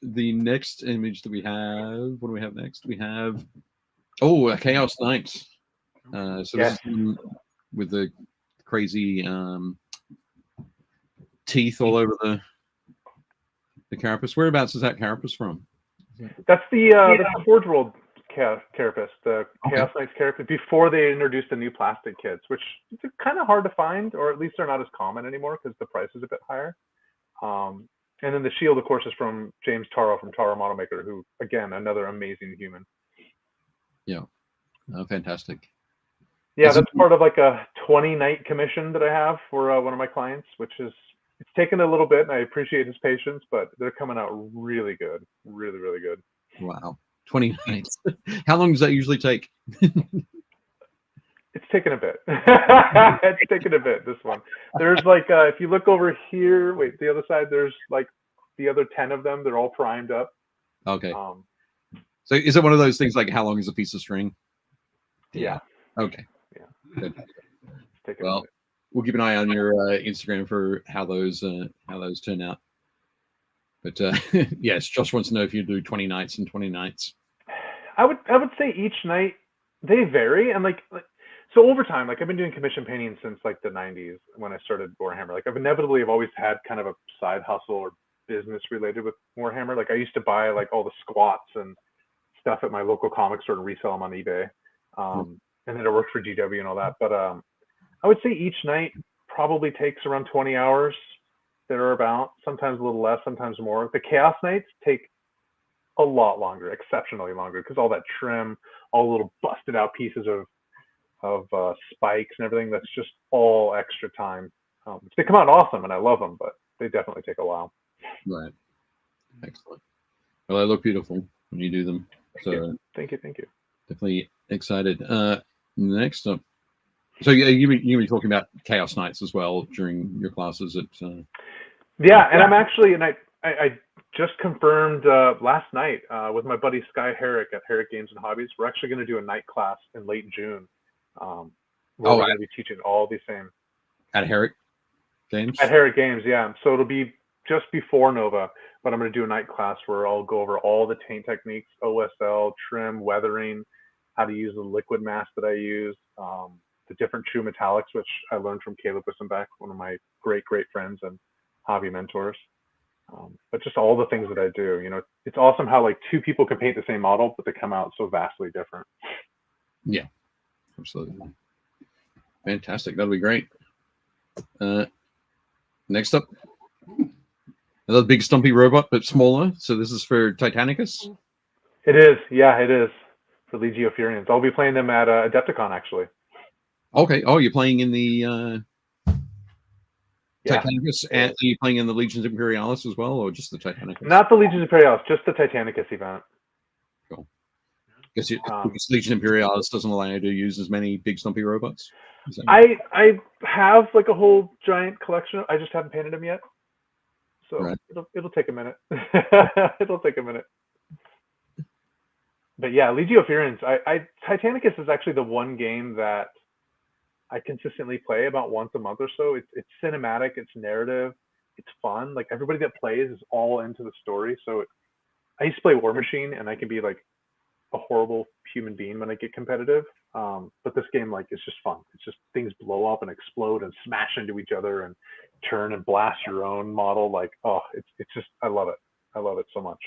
The next image that we have. What do we have next? We have a Chaos Knight. So this is with the crazy teeth all over the carapace. Whereabouts is that carapace from? That's the Forge World carapace, the Chaos Knight's carapace, before they introduced the new plastic kits, which is kind of hard to find, or at least they're not as common anymore because the price is a bit higher. And then the shield, of course, is from James Taro from Taro Model Maker, who, again, another amazing human. Yeah. Oh, fantastic. Yeah, that's part of like a 20-night commission that I have for one of my clients, which is, it's taken a little bit, and I appreciate his patience, but they're coming out really good. Really, really good. Wow. 20 nights. How long does that usually take? It's taken a bit. It's taken a bit, this one. There's like, if you look over here, wait, the other side, there's like the other 10 of them. They're all primed up. Okay. So is it one of those things like how long is a piece of string? Yeah. Okay. Yeah. Well, we'll keep an eye on your Instagram for how those turn out. But yes, Josh wants to know if you do 20 nights and 20 nights. I would say each night They vary, and so over time, like I've been doing commission painting since like the 90s when I started Warhammer. Like I've always had kind of a side hustle or business related with Warhammer. Like I used to buy like all the squats and stuff at my local comic store and resell them on eBay. And then I worked for GW and all that. But I would say each night probably takes around 20 hours thereabout, sometimes a little less, sometimes more. The Chaos nights take a lot longer, exceptionally longer, because all that trim, all the little busted out pieces of spikes and everything, that's just all extra time. They come out awesome and I love them, but they definitely take a while. Right. Excellent. Well, they look beautiful when you do them. Thank you. Definitely excited. Next up. So you were talking about Chaos Nights as well during your classes at Yeah, and I'm actually, and I just confirmed last night with my buddy Sky Herrick at Herrick Games and Hobbies. We're actually going to do a night class in late June. Where we're going to be teaching all the same. At Herrick Games? At Herrick Games, yeah. So it'll be just before Nova, but I'm going to do a night class where I'll go over all the paint techniques, OSL, trim, weathering, how to use the liquid mask that I use, the different true metallics, which I learned from Caleb Wissenbeck, one of my great friends and hobby mentors. But just all the things that I do, you know, it's awesome how like two people can paint the same model, but they come out so vastly different. Yeah, absolutely. Fantastic. That'll be great. Next up, another big stumpy robot, but smaller. So this is for Titanicus? It is. Yeah, it is. For Legio Furians. I'll be playing them at Adepticon, actually. Okay. Oh, you're playing in the Titanicus, and are you playing in the Legions Imperialis as well, or just the Titanicus? Not the Legions Imperialis, just the Titanicus event. Cool. Because Legion Imperialis doesn't allow you to use as many big stumpy robots. I have like a whole giant collection. I just haven't painted them yet, so it'll take a minute. It'll take a minute. But yeah, Legio Furians. Titanicus is actually the one game that I consistently play about once a month or so. It's cinematic, it's narrative, it's fun. Like everybody that plays is all into the story. So I used to play War Machine, and I can be like a horrible human being when I get competitive. But this game, like, it's just fun. It's just things blow up and explode and smash into each other and turn and blast your own model. Like, oh, it's just, I love it. I love it so much.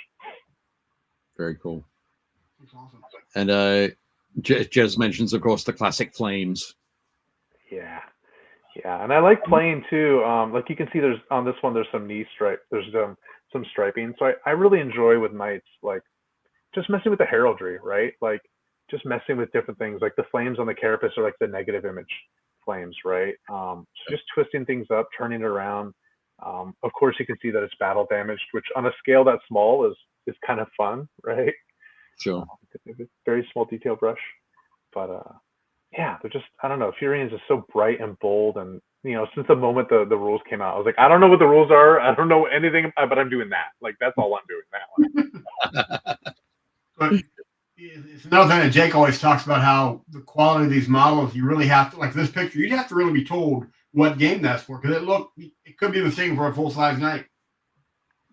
Very cool. That's awesome. And Jez mentions, of course, the classic flames. Yeah, and I like playing too. Like you can see, there's on this one, there's some knee stripe. There's some striping. So I really enjoy with knights, like just messing with the heraldry, right? Like just messing with different things. Like the flames on the carapace are like the negative image flames, right? So just twisting things up, turning it around. Of course, you can see that it's battle damaged, which on a scale that small is kind of fun, right? Sure. It's a very small detail brush, but yeah, they're just, I don't know, Furians is so bright and bold, and you know, since the moment the rules came out, I was like, I don't know what the rules are, I don't know anything, but I'm doing that. Like that's all I'm doing that one. But it's another thing that Jake always talks about, how the quality of these models, you really have to, like this picture, you'd have to really be told what game that's for, because it could be mistaken for a full-size knight.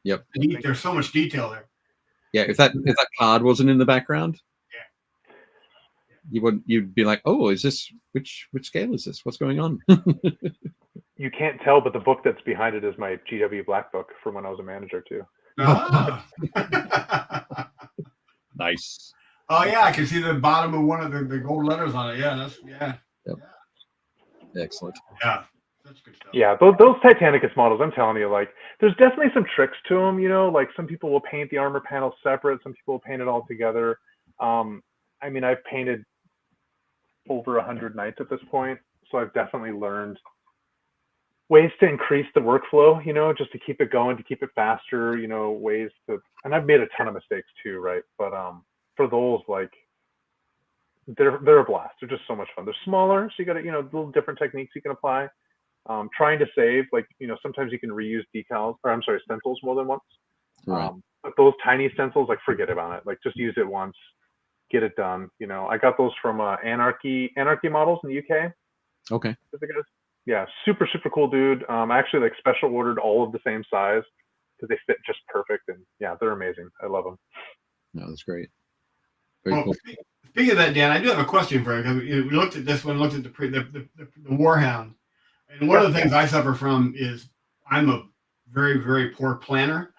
Yep. There's so much detail there. Yeah, if that card wasn't in the background, you'd be like, oh, is this which scale is this? What's going on? You can't tell, but the book that's behind it is my GW Black book from when I was a manager too. Ah. Nice. Oh yeah, I can see the bottom of one of the gold letters on it. Yeah, Yep. Excellent. Yeah. That's good stuff. Yeah, those Titanicus models, I'm telling you, like, there's definitely some tricks to them, you know, like some people will paint the armor panel separate, some people will paint it all together. I mean, I've painted over 100 knights at this point, so I've definitely learned ways to increase the workflow, you know, just to keep it going, to keep it faster, you know, ways to, and I've made a ton of mistakes too, right? But for those, like, they're a blast. They're just so much fun. They're smaller, so you got to, you know, little different techniques you can apply. Trying to save, like, you know, sometimes you can reuse decals, or I'm sorry, stencils more than once. Right. But those tiny stencils, like, forget about it. Like, just use it once, get it done. You know, I got those from Anarchy Models in the UK. Okay. Yeah, super cool dude. I actually like special ordered all of the same size because they fit just perfect, and yeah, they're amazing. I love them. No, that's great. Very cool. Speaking of that, Dan, I do have a question for you. Because we looked at this one, looked at the Warhound, and one of the things I suffer from is I'm a very, very poor planner.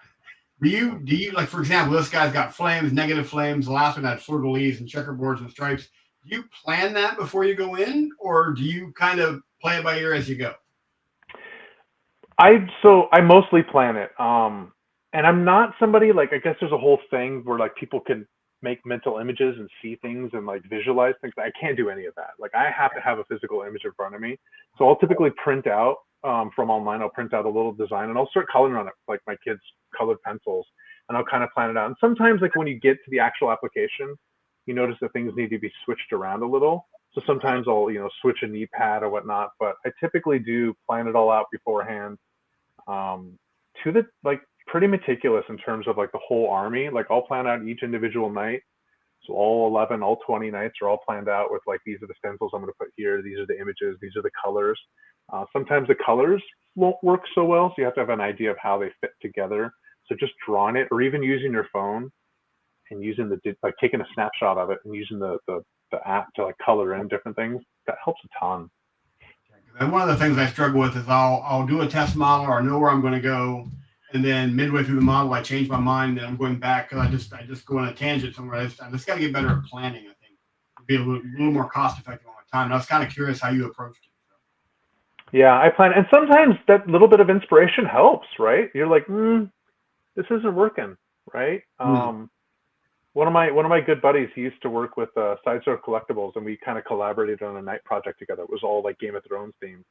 Do you like, for example, this guy's got flames, negative flames. The last one had fleur-de-lis and checkerboards and stripes. Do you plan that before you go in, or do you kind of play it by ear as you go? I mostly plan it. And I'm not somebody like, I guess there's a whole thing where like people can make mental images and see things and like visualize things. I can't do any of that. Like I have to have a physical image in front of me. So I'll typically print out from online. I'll print out a little design and I'll start coloring on it, like my kids' colored pencils, and I'll kind of plan it out. And sometimes like when you get to the actual application, you notice that things need to be switched around a little. So sometimes I'll, switch a knee pad or whatnot, but I typically do plan it all out beforehand. To the like pretty meticulous in terms of like the whole army. Like I'll plan out each individual night. So all 11, all 20 nights are all planned out with like, these are the stencils I'm going to put here. These are the images. These are the colors. Sometimes the colors won't work so well. So you have to have an idea of how they fit together. So just drawing it, or even using your phone and using like taking a snapshot of it and using the app to like color in different things, that helps a ton. And one of the things I struggle with is I'll do a test model or I know where I'm going to go, and then midway through the model I change my mind and I'm going back because I just go on a tangent somewhere. I just got to get better at planning. I think be a little more cost effective on my time. And I was kind of curious how you approached it. Yeah, I plan, and sometimes that little bit of inspiration helps, right? You're like, this isn't working, right? One of my good buddies, he used to work with Sideshow Collectibles, and we kind of collaborated on a night project together. It was all like Game of Thrones themed,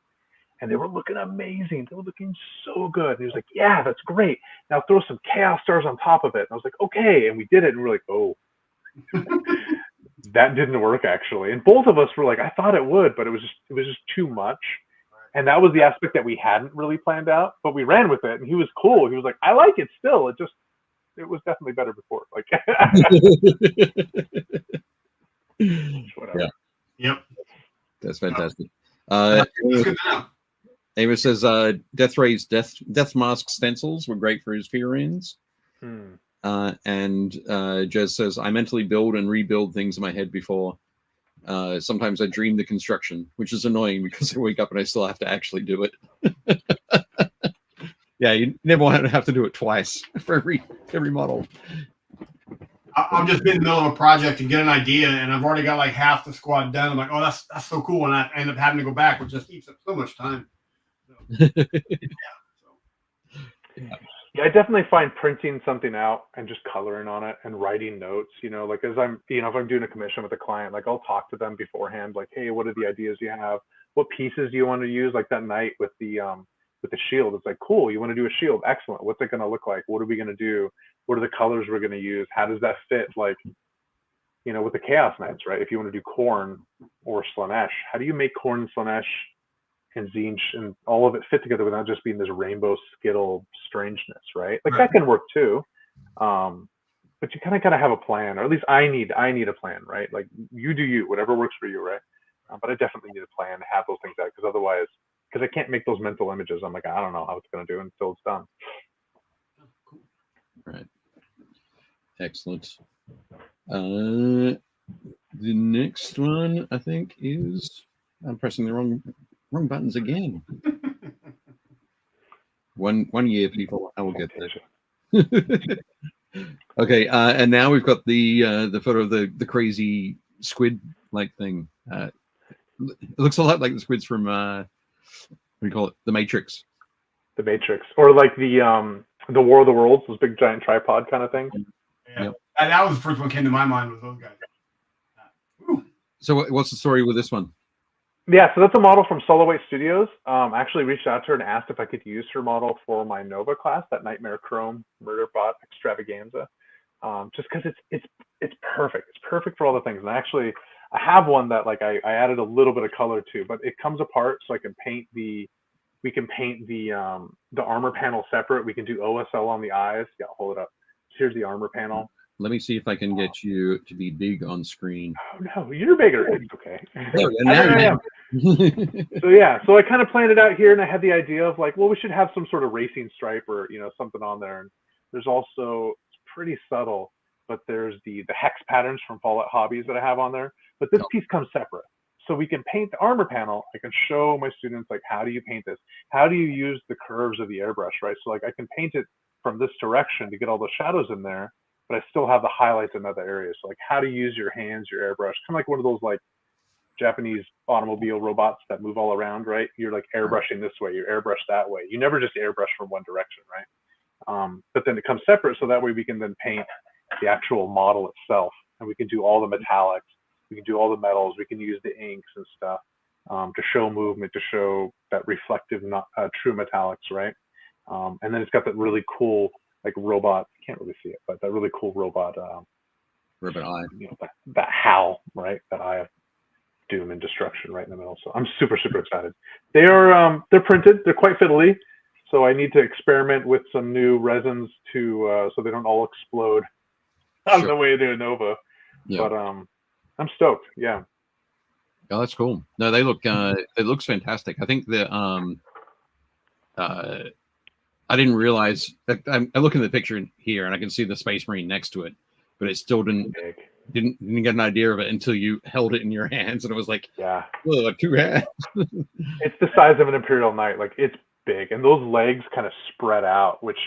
and they were looking amazing. They were looking so good. And he was like, "Yeah, that's great. Now throw some Chaos Stars on top of it." And I was like, "Okay," and we did it, and we were like, "Oh." That didn't work actually, and both of us were like, I thought it would, but it was just too much. And that was the aspect that we hadn't really planned out, but we ran with it, and he was cool. He was like, I like it still. It was definitely better before. Like, whatever. Yeah. Yep. That's fantastic. Ava says Death Ray's death mask stencils were great for his figurines. And Jez says, I mentally build and rebuild things in my head before. Sometimes I dream the construction, which is annoying because I wake up and I still have to actually do it. Yeah, you never want to have to do it twice for every model. I'll just be in the middle of a project and get an idea, and I've already got like half the squad done. I'm like, oh, that's so cool, and I end up having to go back, which just eats up so much time. So, Yeah, I definitely find printing something out and just coloring on it and writing notes, like as I'm, if I'm doing a commission with a client, like I'll talk to them beforehand, like, hey, what are the ideas you have? What pieces do you want to use? Like that night with the shield, it's like, cool, you want to do a shield? Excellent. What's it going to look like? What are we going to do? What are the colors we're going to use? How does that fit? Like, with the Chaos Knights, right? If you want to do Khorne or Slaanesh, how do you make Khorne, Slaanesh, and Tzeentch and all of it fit together without just being this rainbow skittle strangeness, right? Like that can work too, but you kind of gotta have a plan, or at least I need a plan, right? Like you do you, whatever works for you, right? But I definitely need a plan to have those things out, because otherwise, I can't make those mental images. I'm like, I don't know how it's gonna do until it's done. Right. Excellent. The next one I think is, I'm pressing the wrong buttons again. One year, people. I will get there. Okay, and now we've got the photo of the crazy squid-like thing. It looks a lot like the squids from what do you call it? The Matrix. The Matrix, or like the War of the Worlds, those big giant tripod kind of thing. Yeah, yep. That was the first one that came to my mind, was those guys. So what's the story with this one? Yeah, so that's a model from Solo Weight Studios. I actually reached out to her and asked if I could use her model for my Nova class, that Nightmare Chrome Murder Bot Extravaganza. Just because it's perfect. It's perfect for all the things. And I have one that like I added a little bit of color to, but it comes apart, so I can paint the armor panel separate. We can do OSL on the eyes. Yeah, I'll hold it up. Here's the armor panel. Let me see if I can get you to be big on screen. Oh no, you're bigger. It's okay. So so I kind of planned it out here, and I had the idea of like, well, we should have some sort of racing stripe or something on there. And there's also, it's pretty subtle, but there's the hex patterns from Fallout Hobbies that I have on there. But this piece comes separate. So we can paint the armor panel. I can show my students, like, how do you paint this? How do you use the curves of the airbrush, right? So like I can paint it from this direction to get all the shadows in there, but I still have the highlights in other areas. So like how to use your hands, your airbrush, kind of like one of those like Japanese automobile robots that move all around, right? You're like airbrushing this way, you airbrush that way. You never just airbrush from one direction, right? But then it comes separate, so that way we can then paint the actual model itself, and we can do all the metallics. We can do all the metals. We can use the inks and stuff to show movement, to show that reflective, true metallics, right? And then it's got that really cool, like robot. You can't really see it, but that really cool robot. Ribbon eye. You know, that howl, right? That eye of doom and destruction, right in the middle. So I'm super, super excited. They are they're printed. They're quite fiddly. So I need to experiment with some new resins to so they don't all explode on the way to Nova. Yeah. But I'm stoked. Yeah. Oh, that's cool. No, they look. It looks fantastic. I think that I didn't realize that I look in the picture here and I can see the Space Marine next to it, but it still didn't get an idea of it until you held it in your hands, and it was like, yeah, whoa, 2 hands. It's the size of an Imperial Knight. Like, it's big, and those legs kind of spread out. Which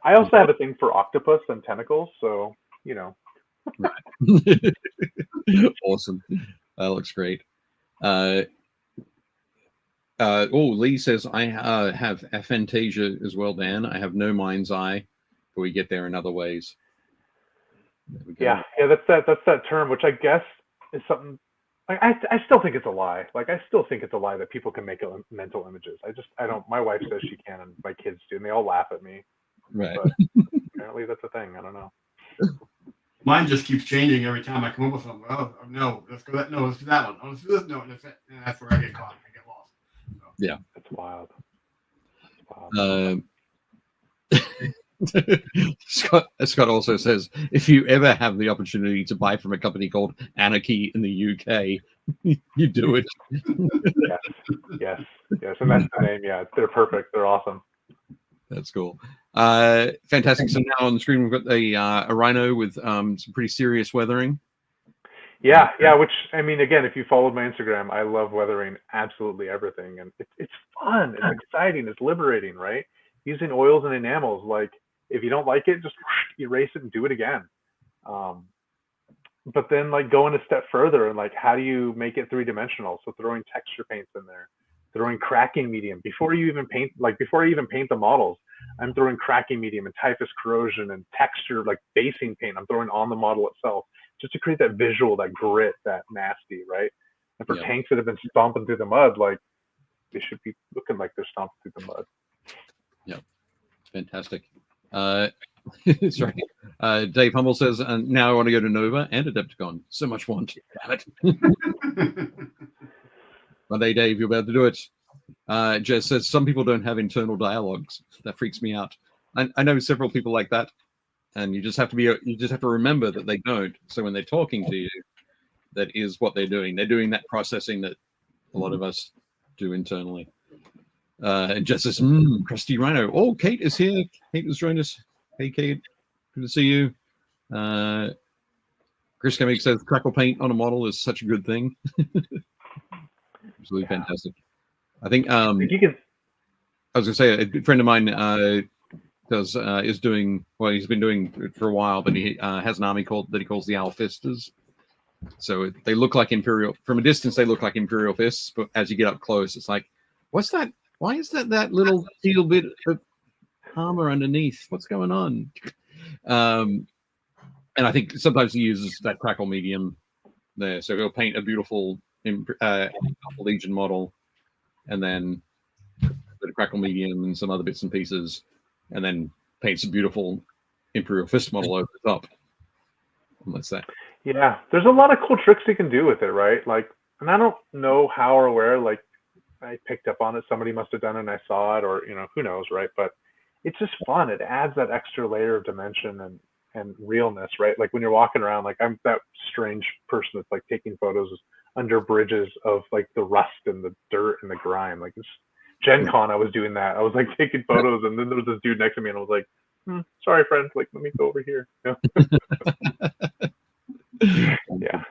I also have a thing for octopus and tentacles, so you know. Right. Awesome. That looks great. Lee says, I have aphantasia as well, Dan. I have no mind's eye, but we get there in other ways. Yeah, that's that term, which I guess is something. I still think it's a lie. Like, I still think it's a lie that people can make mental images. I don't. My wife says she can, and my kids do, and they all laugh at me. Right. But apparently that's a thing. I don't know. Mine just keeps changing every time I come up with something. Oh no, let's go that. No, let's do that one. Oh, let's do this. No, that's it. And that's where I get caught. I get lost. So. Yeah, that's wild. Scott also says, if you ever have the opportunity to buy from a company called Anarchy in the UK, you do it. yes, and that's the name. Yeah, they're perfect. They're awesome. That's cool. Fantastic. So now on the screen we've got a rhino with some pretty serious weathering. Yeah. Which, I mean, again, if you followed my Instagram, I love weathering absolutely everything, and it's fun, it's exciting, it's liberating, right? Using oils and enamels, like, if you don't like it, just erase it and do it again. But then, like, going a step further, and like, how do you make it 3-dimensional? So throwing texture paints in there, throwing cracking medium before you even paint. Like, before I even paint the models, I'm throwing cracking medium and typhus corrosion and texture, like basing paint. I'm throwing on the model itself just to create that visual, that grit, that nasty, right? And for tanks that have been stomping through the mud, like, they should be looking like they're stomping through the mud. Yeah, fantastic. Sorry. Dave Hummel says, now I want to go to Nova and Adepticon. So much want. Damn it. One day, Dave, you're about to do it. Jess says, some people don't have internal dialogues. That freaks me out. I know several people like that, and you just have to remember that they don't. So when they're talking to you, that is what they're doing. They're doing that processing that a lot of us do internally. And Jess says, crusty rhino. Oh, Kate is here. Kate has joined us. Hey, Kate. Good to see you. Chris Kemick says, crackle paint on a model is such a good thing. Absolutely fantastic. I think you can. I was going to say, a good friend of mine is doing, well, he's been doing it for a while, but he has an army that he calls the Owl Fisters. So they look like Imperial, from a distance, they look like Imperial fists, but as you get up close, it's like, what's that? Why is that little steel bit of armor underneath? What's going on? And I think sometimes he uses that crackle medium there. So he'll paint a beautiful Legion model, and then a bit of crackle medium and some other bits and pieces, and then paints a beautiful Imperial fist model over the top. And that's that. Yeah, there's a lot of cool tricks you can do with it, right? Like, and I don't know how or where, like, I picked up on it. Somebody must have done it and I saw it, or, you know, who knows, right? But it's just fun. It adds that extra layer of dimension and realness, right? Like when you're walking around, like I'm that strange person that's like taking photos under bridges of like the rust and the dirt and the grime. Like it's Gen Con, I was doing that. I was like taking photos, and then there was this dude next to me and I was like, sorry, friend. Like, let me go over here. Yeah. Yeah.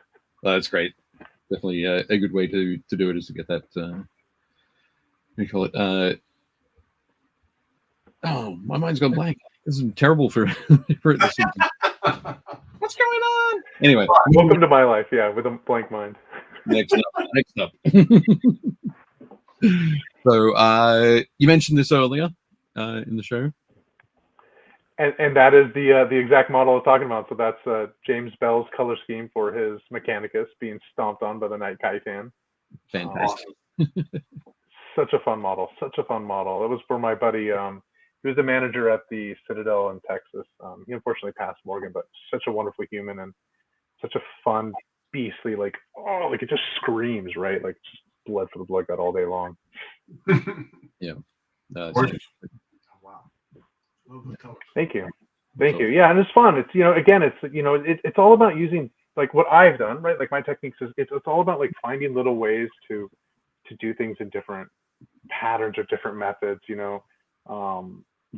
That's great. Definitely a good way to do it is to get that. What do you call it? Oh, my mind's gone blank. This is terrible for this. What's going on? Anyway, Welcome to my life. Yeah, with a blank mind. Next up. So you mentioned this earlier in the show. And that is the exact model I was talking about. So that's James Bell's color scheme for his Mechanicus being stomped on by the Night Kaitan. Fantastic. Such a fun model. Such a fun model. That was for my buddy. He was the manager at the Citadel in Texas. He unfortunately passed, Morgan, but such a wonderful human and such a fun, beastly, like it just screams, right? Like just blood for the blood god all day long. Yeah. Wow. Love the colors. Thank you. Yeah, and it's fun. It's again, it's all about using like what I've done, right? Like my techniques is it's all about like finding little ways to do things in different patterns or different methods.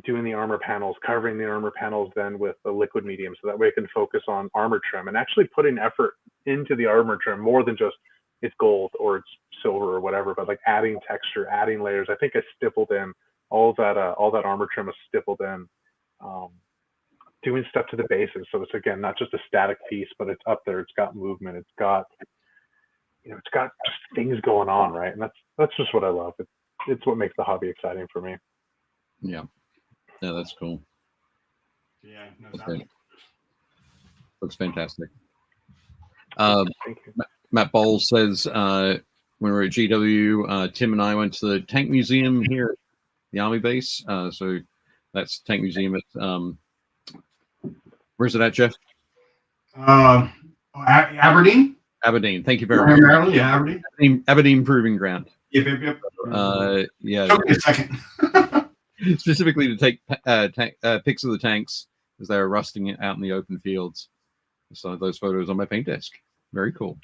Doing the armor panels, covering the armor panels then with the liquid medium, so that way I can focus on armor trim and actually putting effort into the armor trim more than just it's gold or it's silver or whatever, but like adding texture, adding layers. I think I stippled in all that armor trim is stippled in, doing stuff to the bases. So it's again not just a static piece, but it's up there. It's got movement. It's got it's got just things going on, right? And that's just what I love. It's what makes the hobby exciting for me. Yeah. Yeah, that's cool. Yeah, no, Okay. Looks fantastic. Thank you. Matt Bowles says when we were at GW, Tim and I went to the Tank Museum here at the Army base. So that's Tank Museum at where's it at, Jeff? Aberdeen. Aberdeen. Thank you very much. Maryland, yeah, Aberdeen. Aberdeen Proving Ground. Yep. Yeah. Took me a second. Specifically to take pics of the tanks as they were rusting out in the open fields. So those photos on my paint desk. Very cool.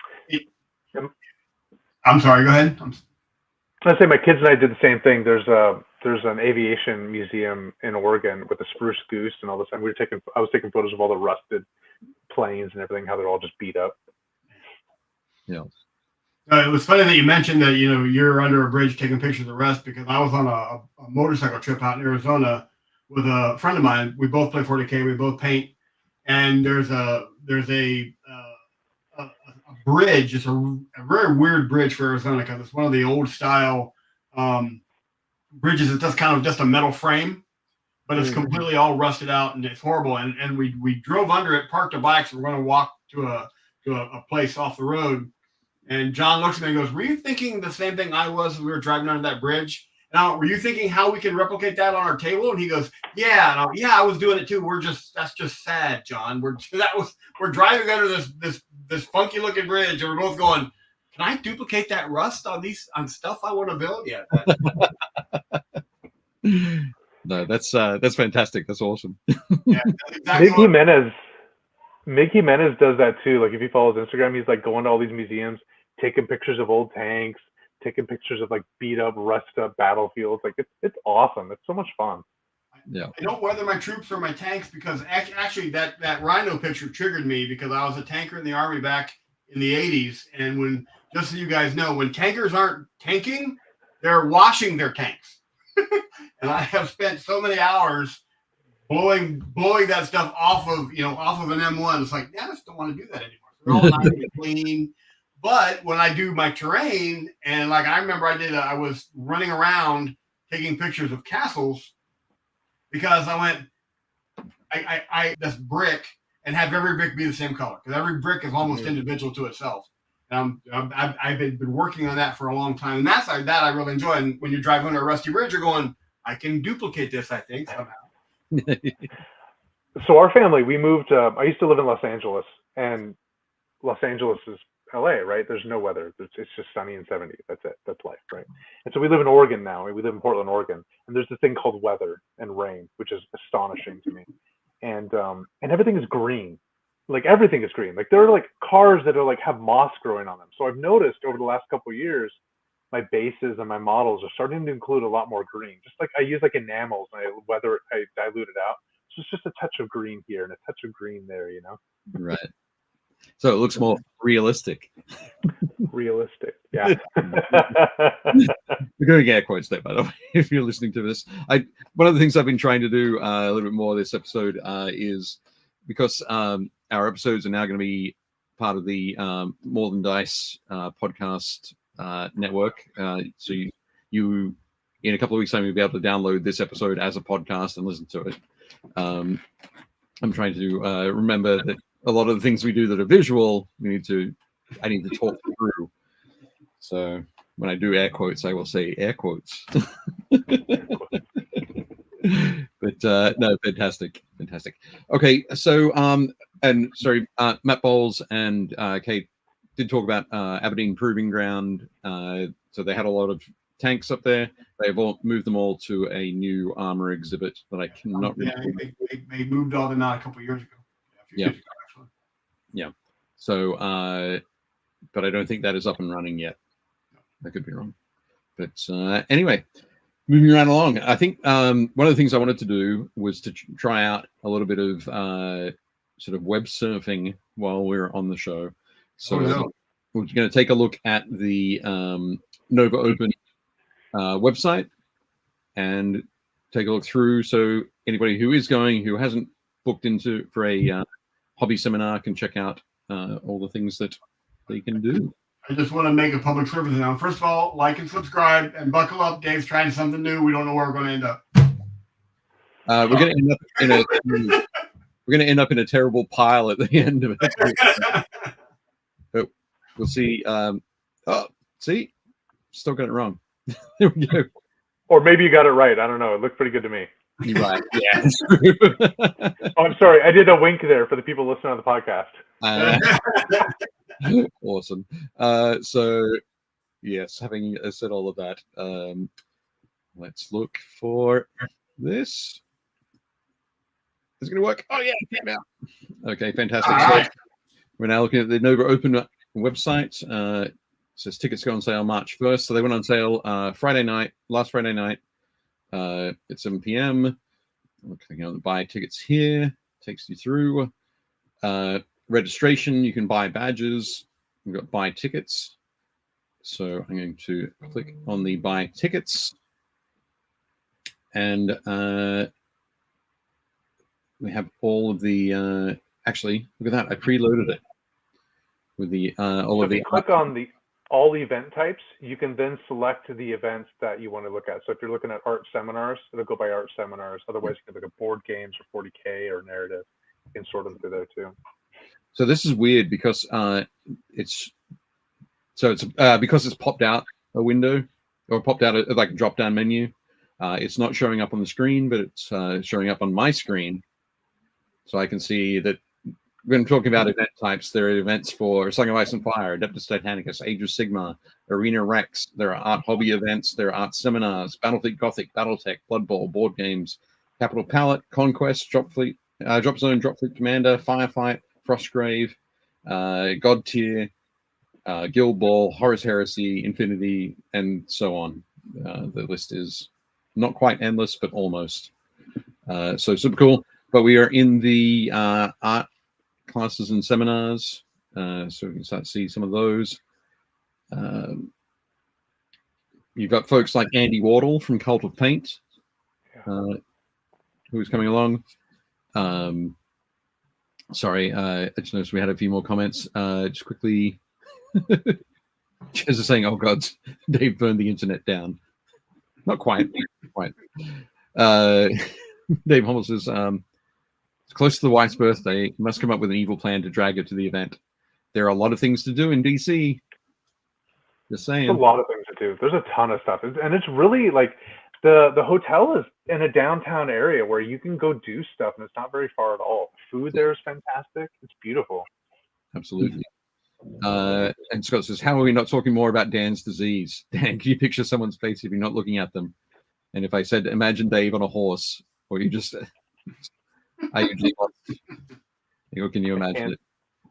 I'm sorry. Go ahead. I'd say my kids and I did the same thing. There's an aviation museum in Oregon with a spruce goose and all this. And I was taking photos of all the rusted planes and everything, how they're all just beat up. Yeah. It was funny that you mentioned that you're under a bridge taking pictures of rust, because I was on a motorcycle trip out in Arizona with a friend of mine. We both play 40K. We both paint, and there's a bridge. It's a very weird bridge for Arizona because it's one of the old style bridges. It's just a metal frame, but it's completely all rusted out and it's horrible. And we drove under it, parked our bikes, and we're going to walk to a place off the road. And John looks at me and goes, "Were you thinking the same thing I was when we were driving under that bridge? Now, were you thinking how we can replicate that on our table?" And he goes, "Yeah, I was doing it too. That's just sad, John. We're driving under this funky looking bridge, and we're both going, can I duplicate that rust on stuff I want to build?" Yeah. No, that's fantastic. That's awesome. Yeah, that's exactly Mickey Jimenez does that too. Like if you follow his Instagram, he's like going to all these museums, taking pictures of old tanks, taking pictures of like beat up, rust up battlefields. Like it's awesome. It's so much fun. Yeah. I don't weather my troops or my tanks because actually that rhino picture triggered me because I was a tanker in the Army back in the 80s. And just so you guys know, when tankers aren't tanking, they're washing their tanks. And I have spent so many hours blowing that stuff off of an M1. It's like, I just don't want to do that anymore. So they're all nice and clean. But when I do my terrain, and like I remember I was running around taking pictures of castles because I went, I this brick and have every brick be the same color because every brick is almost individual to itself. And I've been working on that for a long time, and that I really enjoy. And when you drive under a rusty bridge, you're going, I can duplicate this, I think, somehow. So our family, we moved. I used to live in Los Angeles, and Los Angeles is LA, right? There's no weather. It's just sunny and 70. That's it. That's life, right? And so we live in Oregon now. We live in Portland, Oregon, and there's this thing called weather and rain, which is astonishing to me. And everything is green. Like everything is green. Like there are like cars that are like have moss growing on them. So I've noticed over the last couple of years, my bases and my models are starting to include a lot more green. Just like I use like enamels and I dilute it out. it's just a touch of green here and a touch of green there, you know. Right. So it looks more realistic. Realistic, yeah. We're going to air quotes there, by the way, if you're listening to this. One of the things I've been trying to do a little bit more this episode is because our episodes are now going to be part of the More Than Dice podcast network. So you in a couple of weeks' time, you'll be able to download this episode as a podcast and listen to it. I'm trying to remember that a lot of the things we do that are visual, I need to talk through. So when I do air quotes, I will say air quotes. But no, fantastic. Okay, so and sorry, Matt Bowles and Kate did talk about Aberdeen Proving Ground. So they had a lot of tanks up there. They've all moved them all to a new armor exhibit that I cannot remember. They moved all them out a couple of years ago. Yeah. Yeah. So, but I don't think that is up and running yet. I could be wrong. But anyway, moving right along. I think one of the things I wanted to do was to try out a little bit of sort of web surfing while we're on the show. So we're going to take a look at the Nova Open website and take a look through. So anybody who is going, who hasn't booked into for a hobby seminar, can check out all the things that they can do. I just want to make a public service now. First of all, like and subscribe and buckle up. Dave's trying something new. We don't know where we're going to end up. We're going to end up in a terrible pile at the end of it. But we'll see. See, still got it wrong. There we go. Or maybe you got it right. I don't know. It looked pretty good to me. You're right. Yeah, that's true. Oh, I'm sorry. I did a wink there for the people listening on the podcast. Awesome. So, yes, having said all of that, let's look for this. Is it going to work? Oh, yeah, it came out. Okay, fantastic. So we're now looking at the Nova Open website. It says tickets go on sale March 1st. So they went on sale last Friday night at 7 p.m. I'm clicking on the buy tickets here. Takes you through. Registration, you can buy badges. We've got buy tickets. So I'm going to click on the buy tickets. And we have all of the, actually, look at that. I preloaded it with the all of the. Click on the all event types. You can then select the events that you want to look at. So if you're looking at art seminars, it'll go by art seminars. Otherwise, you can look at board games or 40K or narrative. You can sort them through there too. So this is weird because it's because it's popped out a window or popped out like a drop down menu. It's not showing up on the screen, but it's showing up on my screen. So I can see that when talking about event types, there are events for Song of Ice and Fire, Adeptus Titanicus, Age of Sigmar, Arena Rex. There are art hobby events. There are art seminars, Battlefleet Gothic, BattleTech, Blood Bowl, board games, Capital Palette, Conquest, Drop Zone, Drop Fleet Commander, Firefight, Frostgrave, God Tier, Guild Ball, Horus Heresy, Infinity, and so on. The list is not quite endless, but almost. So super cool. But we are in the art classes and seminars, so we can start to see some of those. You've got folks like Andy Wardle from Cult of Paint, who's coming along. Sorry, I just noticed we had a few more comments. Just quickly, Jez is saying, "Oh God, Dave burned the internet down." Not quite. Dave Hummel says, "It's close to the wife's birthday. You must come up with an evil plan to drag her to the event. There are a lot of things to do in DC." Just saying. There's a lot of things to do. There's a ton of stuff, and it's really like the hotel is in a downtown area where you can go do stuff, and it's not very far at all. The food there is fantastic. It's beautiful. Absolutely. And Scott says, "How are we not talking more about Dan's disease? Dan, can you picture someone's face if you're not looking at them?" And if I said, "Imagine Dave on a horse," or you just, I usually, or can you imagine it?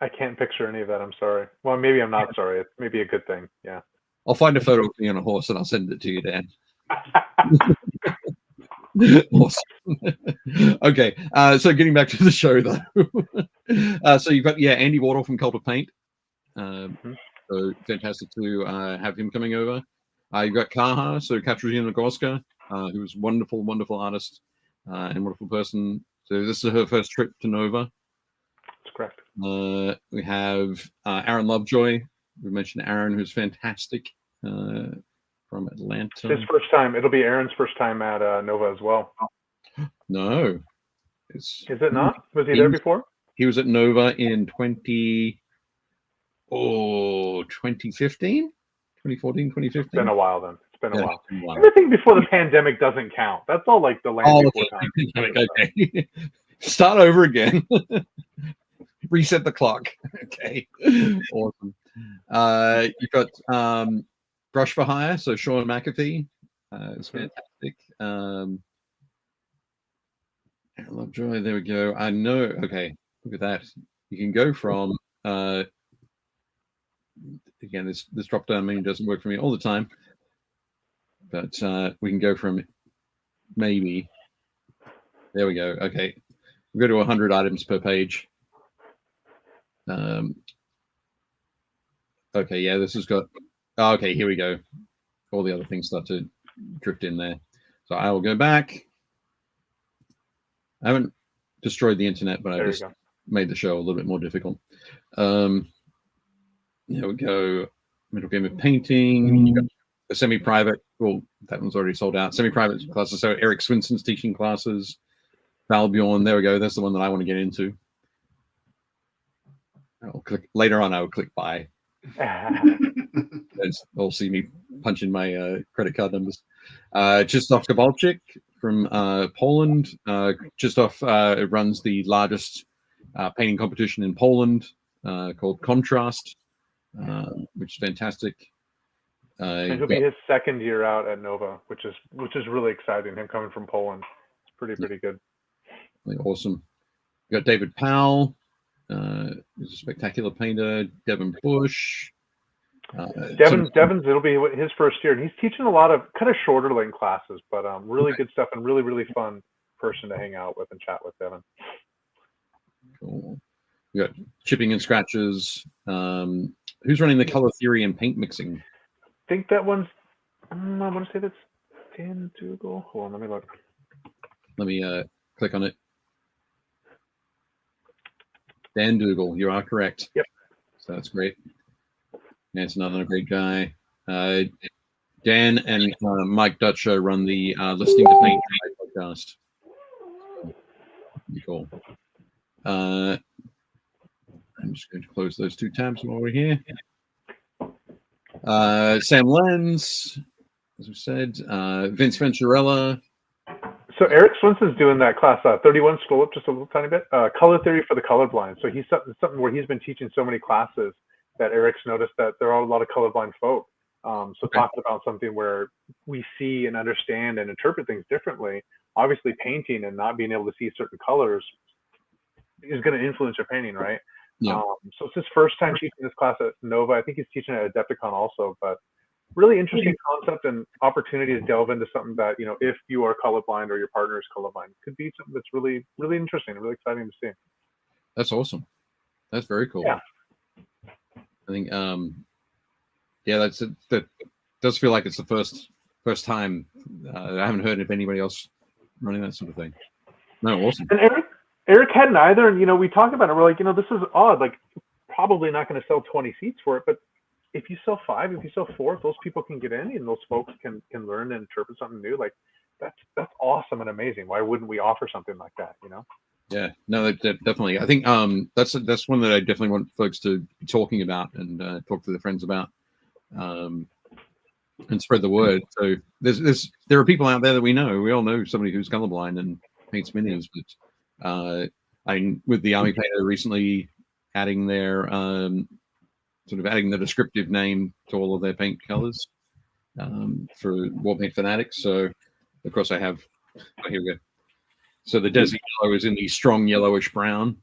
I can't picture any of that. I'm sorry. Well, maybe I'm not sorry. It's maybe a good thing. Yeah. I'll find a photo of me on a horse and I'll send it to you, Dan. Awesome. Okay, so getting back to the show though. So you've got Andy Wardle from Cult of Paint. So fantastic to have him coming over. You've got Kaha, so Katarzyna Gorska, who's wonderful, wonderful artist and wonderful person. So this is her first trip to Nova. That's correct. We have Aaron Lovejoy. We mentioned Aaron, who's fantastic from Atlanta. His first time. It'll be Aaron's first time at Nova as well. No. Is it not? Was he there before? He was at Nova in 2015? 2014, 2015? It's been a while then. It's been a while. Been a while. Everything before the pandemic doesn't count. That's all like the land before time. Okay. Start over again. Reset the clock. Okay. Awesome. You've got Brush for Hire, so Sean McAfee. It's fantastic. Lovejoy, there we go. I know. Okay, look at that. You can go from again, this drop down menu doesn't work for me all the time, but we can go from maybe. There we go. Okay, we go to 100 items per page. Okay, yeah, this has got. Oh, okay, here we go. All the other things start to drift in there. So I will go back. I haven't destroyed the internet, but I just made the show a little bit more difficult. There we go. Middle game of painting. You got a semi-private. Well, that one's already sold out. Semi-private classes. So Eric Swinson's teaching classes. Val Bjorn. There we go. That's the one that I want to get into. I'll click later on. I will click buy. They'll see me punching my credit card numbers. Krzysztof Kowalczyk from Poland. Krzysztof runs the largest painting competition in Poland called Contrast, which is fantastic. And he'll be his second year out at Nova, which is really exciting. Him coming from Poland, it's pretty good. Awesome. You got David Powell, who's a spectacular painter. Devin Bush. Devin's it'll be his first year, and he's teaching a lot of kind of shorter length classes, but really good stuff and really fun person to hang out with and chat with. Devin. Cool. We got chipping and scratches. Who's running the color theory and paint mixing? I think that one's. I want to say that's Dan Dougal. Hold on, let me look. Let me click on it. Dan Dougal, you are correct. Yep. So that's great. That's another great guy. Dan and Mike Dutcher run the Listening to Paint podcast. Pretty cool. I'm just going to close those two tabs while we're here. Sam Lenz, as we said, Vince Venturella. So Eric Swinson's doing that class 31. Scroll up just a little tiny bit. Color theory for the colorblind. So he's something where he's been teaching so many classes that Eric's noticed that there are a lot of colorblind folk. Talking about something where we see and understand and interpret things differently. Obviously, painting and not being able to see certain colors is going to influence your painting, right? Yeah. So it's his first time teaching this class at Nova. I think he's teaching at Adepticon also, but really interesting concept and opportunity to delve into something that, if you are colorblind or your partner is colorblind, could be something that's really, really interesting and really exciting to see. That's awesome. That's very cool. Yeah. I think, that does feel like it's the first time. I haven't heard of anybody else running that sort of thing. No, awesome. And Eric hadn't either, and we talk about it. We're like, this is odd. Like, probably not going to sell 20 seats for it, but if you sell 5, if you sell 4, if those people can get in and those folks can learn and interpret something new, like that's awesome and amazing. Why wouldn't we offer something like that? Yeah, no, definitely. I think that's one that I definitely want folks to be talking about and talk to their friends about, and spread the word. So there are people out there that we know. We all know somebody who's colorblind and paints minis, but with the Army Painter recently adding their adding the descriptive name to all of their paint colors for Warpaint Fanatics. So of course I have. Oh, here we go. So the Desi yellow is in the strong yellowish brown.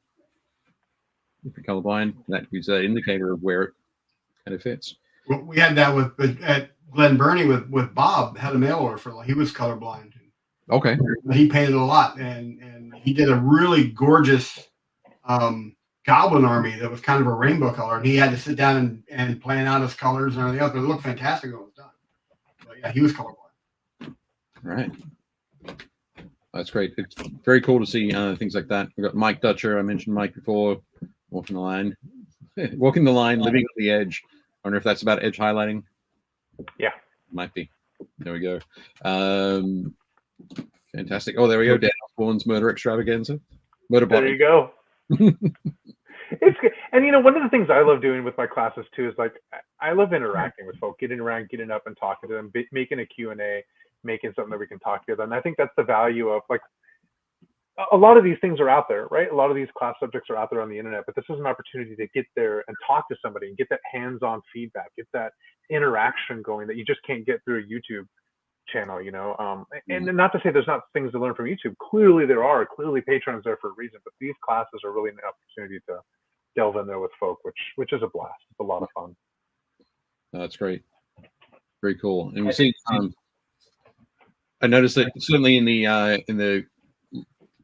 If you're colorblind, that gives an indicator of where it kind of fits. Well, we had that at Glen Burnie with Bob. Had a mail order for he was colorblind. Okay. He painted a lot, and he did a really gorgeous goblin army that was kind of a rainbow color. And he had to sit down and plan out his colors and everything else, but it looked fantastic when it was done. But yeah, he was colorblind. Right. That's great. It's very cool to see things like that. We've got Mike Dutcher. I mentioned Mike before. Walking the line. Walking the line, living on the edge. I wonder if that's about edge highlighting. Yeah. Might be. There we go. Fantastic. Oh, there we go. Dan Osborne's Murder Extravaganza. Murder There you go. It's good. And you know, one of the things I love doing with my classes too is like I love interacting with folk, getting around, getting up and talking to them, making a Q&A, making something that we can talk to them. And I think that's the value of like a lot of these things are out there, right? A lot of these class subjects are out there on the internet, but this is an opportunity to get there and talk to somebody and get that hands-on feedback, get that interaction going that you just can't get through a YouTube channel, you know. And not to say there's not things to learn from YouTube. Clearly there are. Clearly Patreon's there for a reason, but these classes are really an opportunity to delve in there with folk, which is a blast. It's a lot of fun. That's great. Very cool. And we see I noticed that certainly in the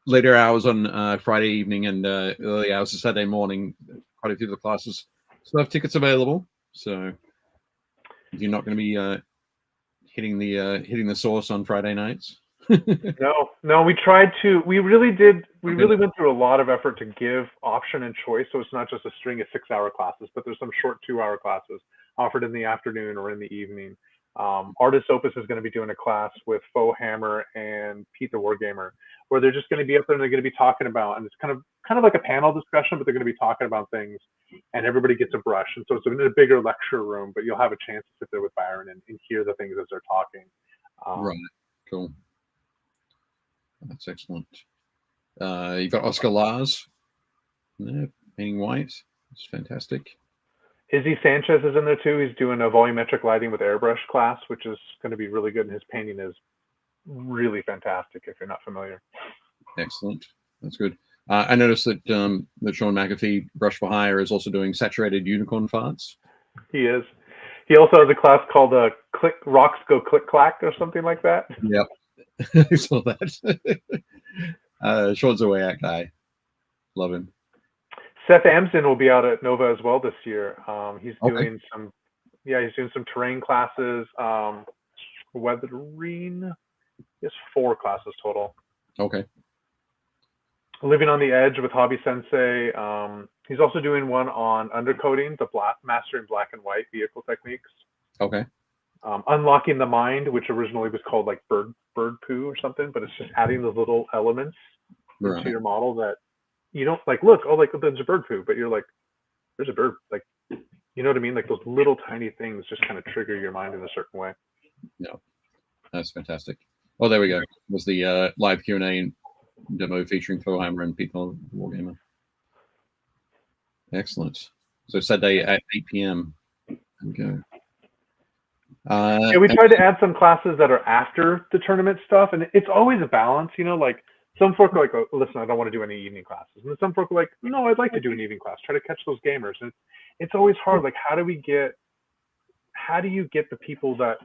later hours on Friday evening and early hours of Saturday morning, quite a few of the classes still have tickets available. So if you're not going to be hitting the source on Friday nights. No, we tried to. We really went through a lot of effort to give option and choice. So it's not just a string of 6-hour classes, but there's some short 2-hour classes offered in the afternoon or in the evening. Artist Opus is going to be doing a class with Faux Hammer and Pete the Wargamer, where they're just going to be up there and they're going to be talking about, and it's kind of like a panel discussion, but they're going to be talking about things, and everybody gets a brush, and so it's in a bigger lecture room, but you'll have a chance to sit there with Byron and hear the things as they're talking. Right. Cool. That's excellent. You've got Oscar Lars, painting white. It's fantastic. Izzy Sanchez is in there too. He's doing a volumetric lighting with airbrush class, which is going to be really good. And his painting is really fantastic if you're not familiar. Excellent. That's good. I noticed that Sean McAfee, Brush for Hire, is also doing saturated unicorn farts. He is. He also has a class called Click Rocks Go Click Clack or something like that. Yep. I saw that. Sean's a way out guy. Love him. Seth Amson will be out at Nova as well this year. He's doing some terrain classes, weathering. He has 4 classes total. Okay. Living on the Edge with Hobby Sensei. He's also doing one on undercoating, mastering black and white vehicle techniques. Okay. Unlocking the Mind, which originally was called like bird poo or something, but it's just adding those little elements to your model that you don't like. Look, there's a bird poo, but you're like, there's a bird. Like, you know what I mean? Like those little tiny things just kind of trigger your mind in a certain way. No, that's fantastic. Oh, there we go. It was the live Q&A demo featuring Faux Hammer and Pete the Wargamer. Excellent. So Saturday at 8 p.m. There we go. We tried to add some classes that are after the tournament stuff, and it's always a balance, you know, like some folk are like, oh, listen, I don't want to do any evening classes. And then some folk are like, no, I'd like to do an evening class, try to catch those gamers. And it's always hard. Like, how do you get the people that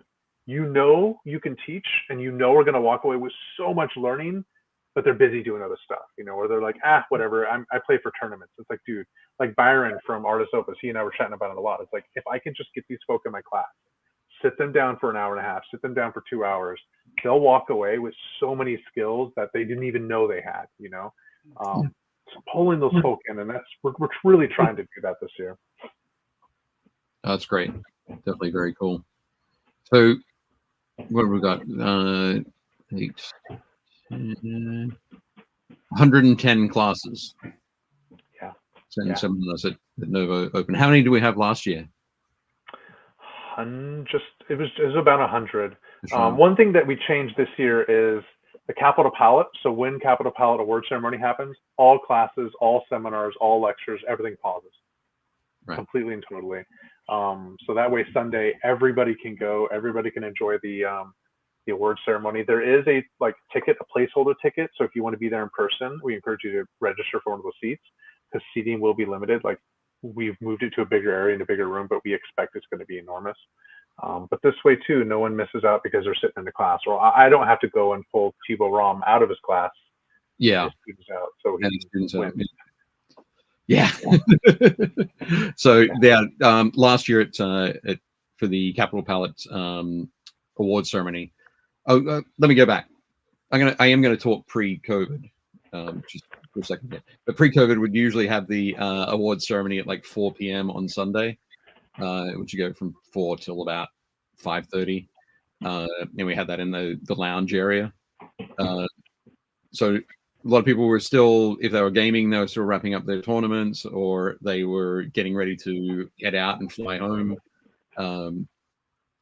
you know you can teach and you know are going to walk away with so much learning, but they're busy doing other stuff, you know, or they're like, whatever, I play for tournaments. It's like, dude, like Byron from Artist Opus, he and I were chatting about it a lot. It's like, if I can just get these folk in my class, sit them down for an hour and a half, sit them down for 2 hours, they'll walk away with so many skills that they didn't even know they had, you know. So pulling those folk in, and we're really trying to do that this year. That's great. Definitely very cool. So what have we got? 110 classes. Yeah. And some of those at Nova Open. How many do we have last year? It was about 100. One thing that we changed this year is the Capital Palette. So when Capital Palette award ceremony happens, all classes, all seminars, all lectures, everything pauses. Right. Completely and totally. So that way Sunday everybody can go, everybody can enjoy the award ceremony. There is a placeholder ticket. So if you want to be there in person, we encourage you to register for one of those seats because seating will be limited. Like, we've moved it to a bigger area in a bigger room, but we expect it's going to be enormous. But this way too, no one misses out because they're sitting in the class, or I don't have to go and pull Thibaut Rom out of his class. Yeah. Students out, so And he students wins. Yeah. So last year at for the Capital Palette award ceremony. Oh, let me go back. I am gonna talk pre-COVID, just for a second here. But pre-COVID would usually have the award ceremony at like 4 p.m. on Sunday, which you go from 4 till about 5:30, and we had that in the lounge area. So a lot of people were still, if they were gaming, they were still wrapping up their tournaments, or they were getting ready to head out and fly home.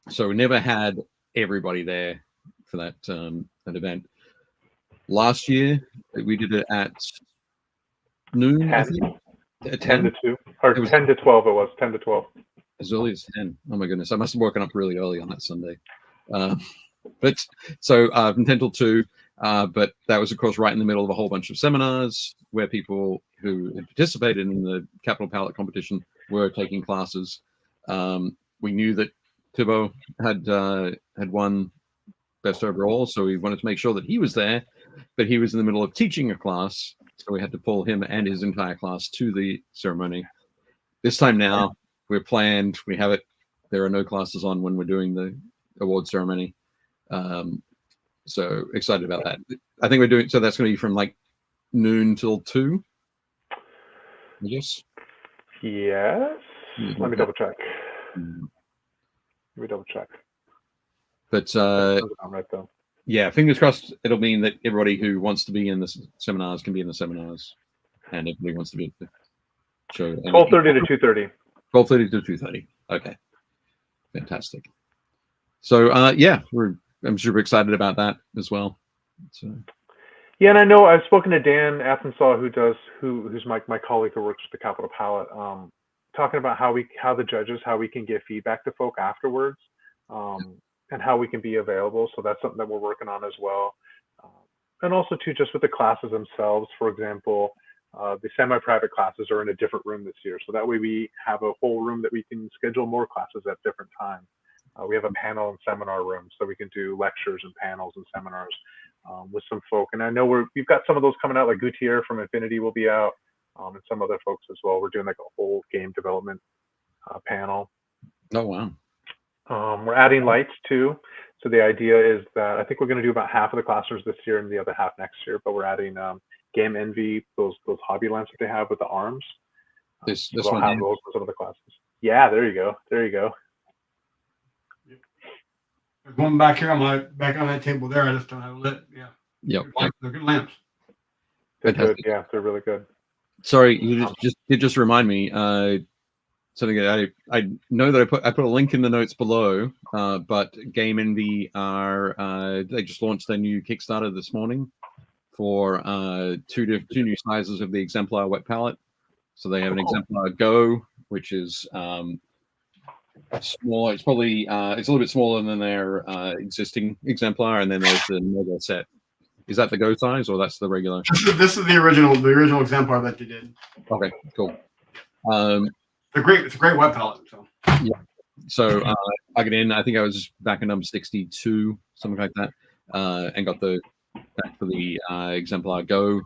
So we never had everybody there for that event. Last year we did it at noon, 10, I think. At 10 to 2, or 10 to 12. It was 10 to 12. As early as 10. Oh my goodness, I must have woken up really early on that Sunday. But so from 10 till 2. But that was, of course, right in the middle of a whole bunch of seminars where people who had participated in the Capital Palette competition were taking classes. We knew that Thibaut had won best overall, so we wanted to make sure that he was there. But he was in the middle of teaching a class, so we had to pull him and his entire class to the ceremony. This time now, we're planned. We have it. There are no classes on when we're doing the award ceremony. So excited about that. I think we're doing, so that's going to be from like noon till 2, I guess. Yes. Let me double check. But I'm right though. Yeah, fingers crossed. It'll mean that everybody who wants to be in the seminars can be in the seminars, and everybody wants to be at the show. 12:30 to 2:30. 12:30 to 2:30. Okay, fantastic. So I'm super excited about that as well. So. Yeah, and I know I've spoken to Dan Athensaw, who's my colleague who works with the Capital Palette, talking about how the judges, how we can give feedback to folk afterwards, and how we can be available. So that's something that we're working on as well. And also too, just with the classes themselves, for example, the semi-private classes are in a different room this year. So that way we have a whole room that we can schedule more classes at different times. We have a panel and seminar room, so we can do lectures and panels and seminars with some folk. And I know we've got some of those coming out, like Gutierrez from Infinity will be out, and some other folks as well. We're doing like a whole game development panel. Oh, wow. We're adding lights too. So the idea is that I think we're going to do about half of the classrooms this year and the other half next year, but we're adding Game Envy, those hobby lamps that they have with the arms. This we'll one have those for some of the classes. Yeah, there you go. There's one back here on that table there. I just don't have it lit. Yeah. Yep. They're good lamps. They're good. Yeah, they're really good. Sorry, you just remind me something that I know that I put a link in the notes below. But Game Envy they just launched their new Kickstarter this morning for two new sizes of the Exemplar wet palette. So they have an Exemplar Go, which is small. It's probably it's a little bit smaller than their existing Exemplar, and then there's the mega set. Is that the Go size, or that's the regular? This is the original Exemplar that they did. Okay, cool. It's a great web palette. So yeah. So I got in. I think I was back in number 62, something like that, and got the back for the Exemplar Go.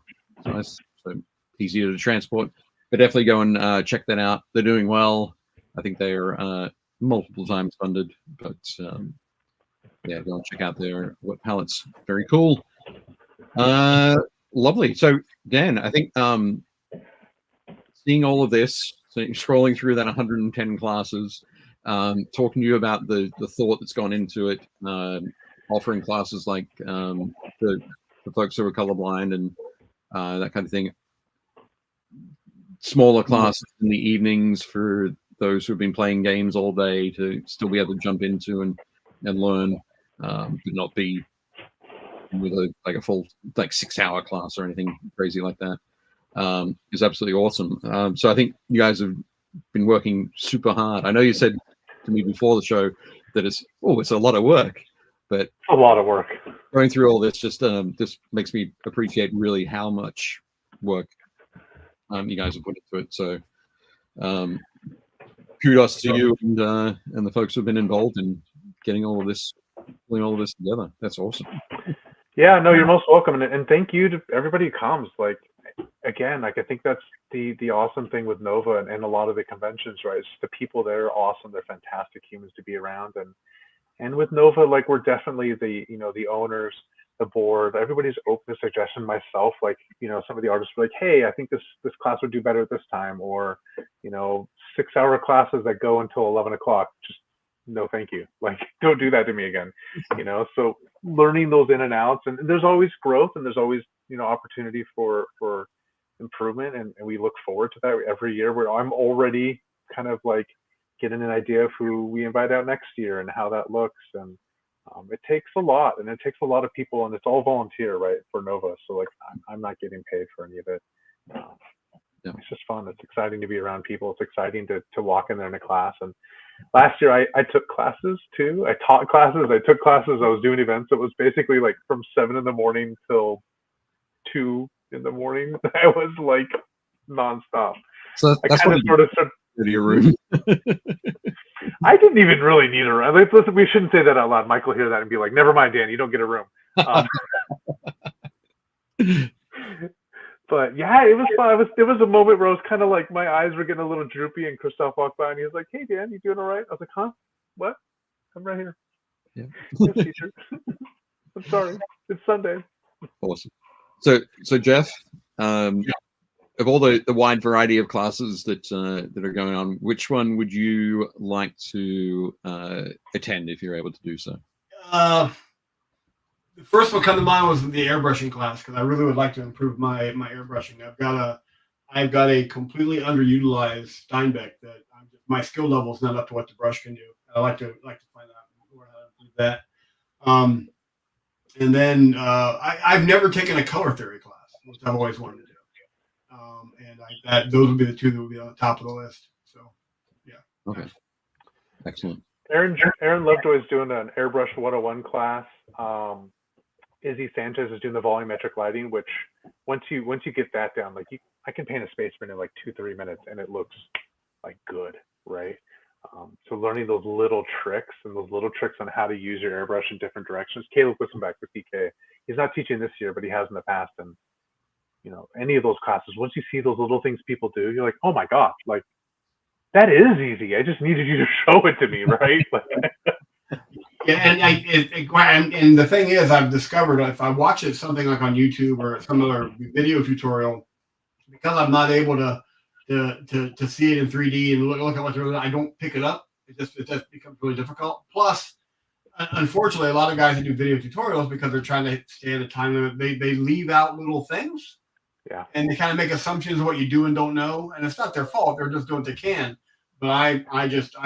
So easier to transport. But definitely go and check that out. They're doing well. I think they're multiple times funded, but yeah, go and check out their wet palettes. Very cool. Lovely. So Dan, I think seeing all of this, so scrolling through that 110 classes, talking to you about the thought that's gone into it, offering classes like the folks who are colorblind and that kind of thing. Smaller classes in the evenings for those who've been playing games all day to still be able to jump into and learn, but not be with a full 6-hour class or anything crazy like that. Is absolutely awesome. So I think you guys have been working super hard. I know you said to me before the show that it's a lot of work, but a lot of work. Going through all this just makes me appreciate really how much work you guys have put into it. So kudos to you and the folks who've been involved in getting all of this, pulling all of this together. That's awesome. Yeah, no, you're most welcome, and thank you to everybody who comes. Like, again, like I think that's the awesome thing with Nova and a lot of the conventions, right? It's the people there are awesome. They're fantastic humans to be around, and with Nova, like we're definitely the the owners, the board, everybody's open to suggestion. Myself, like some of the artists were like, hey, I think this class would do better this time, or 6-hour classes that go until 11 o'clock. Just no, thank you. Like, don't do that to me again. So learning those in and outs, and there's always growth, and there's always opportunity for improvement, and we look forward to that every year. Where I'm already kind of like getting an idea of who we invite out next year and how that looks, and it takes a lot, and it takes a lot of people, and it's all volunteer, right, for Nova. So like I'm not getting paid for any of it. It's just fun. It's exciting to be around people. It's exciting to walk in there in a class. And last year I took classes too. I taught classes. I took classes. I was doing events. It was basically like from 7 in the morning till 2 in the morning. I was like nonstop. So that's what sort of your room. I didn't even really need a room. Listen, we shouldn't say that out loud. Mike will hear that and be like, "Never mind, Dan. You don't get a room." But yeah, it was fun. There was a moment where I was kind of like, my eyes were getting a little droopy, and Christoph walked by and he was like, "Hey, Dan, you doing all right?" I was like, "Huh? What? I'm right here." Yeah. Yes, teacher. I'm sorry. It's Sunday. Awesome. So Jeff, of all the wide variety of classes that are going on, which one would you like to attend if you're able to do so? The first one come to mind was the airbrushing class, because I really would like to improve my airbrushing. I've got a completely underutilized Steinbeck that my skill level is not up to what the brush can do. I like to find out how to improve that. And then I've never taken a color theory class, which I've always wanted to do. And those would be the two that would be on the top of the list. So, yeah. Okay. Excellent. Aaron Lovejoy is doing an Airbrush 101 class. Izzy Sanchez is doing the volumetric lighting, which once you get that down, like I can paint a space print in like 2-3 minutes, and it looks like good, right? So learning those little tricks on how to use your airbrush in different directions. Caleb Wissenbeck with DK, he's not teaching this year, but he has in the past. And any of those classes, once you see those little things people do, you're like, oh my gosh, like that is easy. I just needed you to show it to me, right? Yeah, and the thing is, I've discovered if I watch it something like on YouTube or some other video tutorial, because I'm not able to see it in 3D and look at what they're doing, I don't pick it up. It just becomes really difficult. Plus, unfortunately, a lot of guys that do video tutorials, because they're trying to stay at a time limit, they leave out little things. Yeah. And they kind of make assumptions of what you do and don't know, and it's not their fault. They're just doing what they can. But I just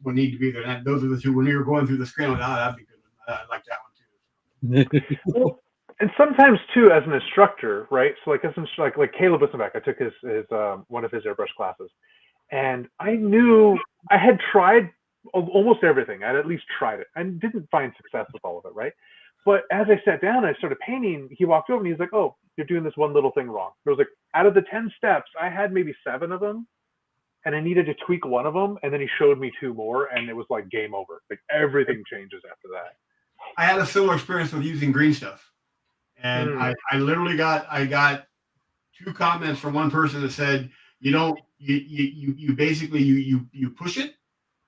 would need to be there. And those are the two. When you were going through the screen, like, that'd be good. I like that one too. Well, and sometimes too, as an instructor, right? So like like Caleb Wissenbeck, I took his one of his airbrush classes, and I knew I had tried almost everything. I'd at least tried it, and didn't find success with all of it, right? But as I sat down and I started painting, he walked over and he's like, "Oh, you're doing this one little thing wrong." It was like, out of the 10 steps, I had maybe 7 of them, and I needed to tweak one of them, and then he showed me 2 more, and it was like game over. Like everything changes after that. I had a similar experience with using green stuff, and I literally got 2 comments from one person that said, you basically you push it,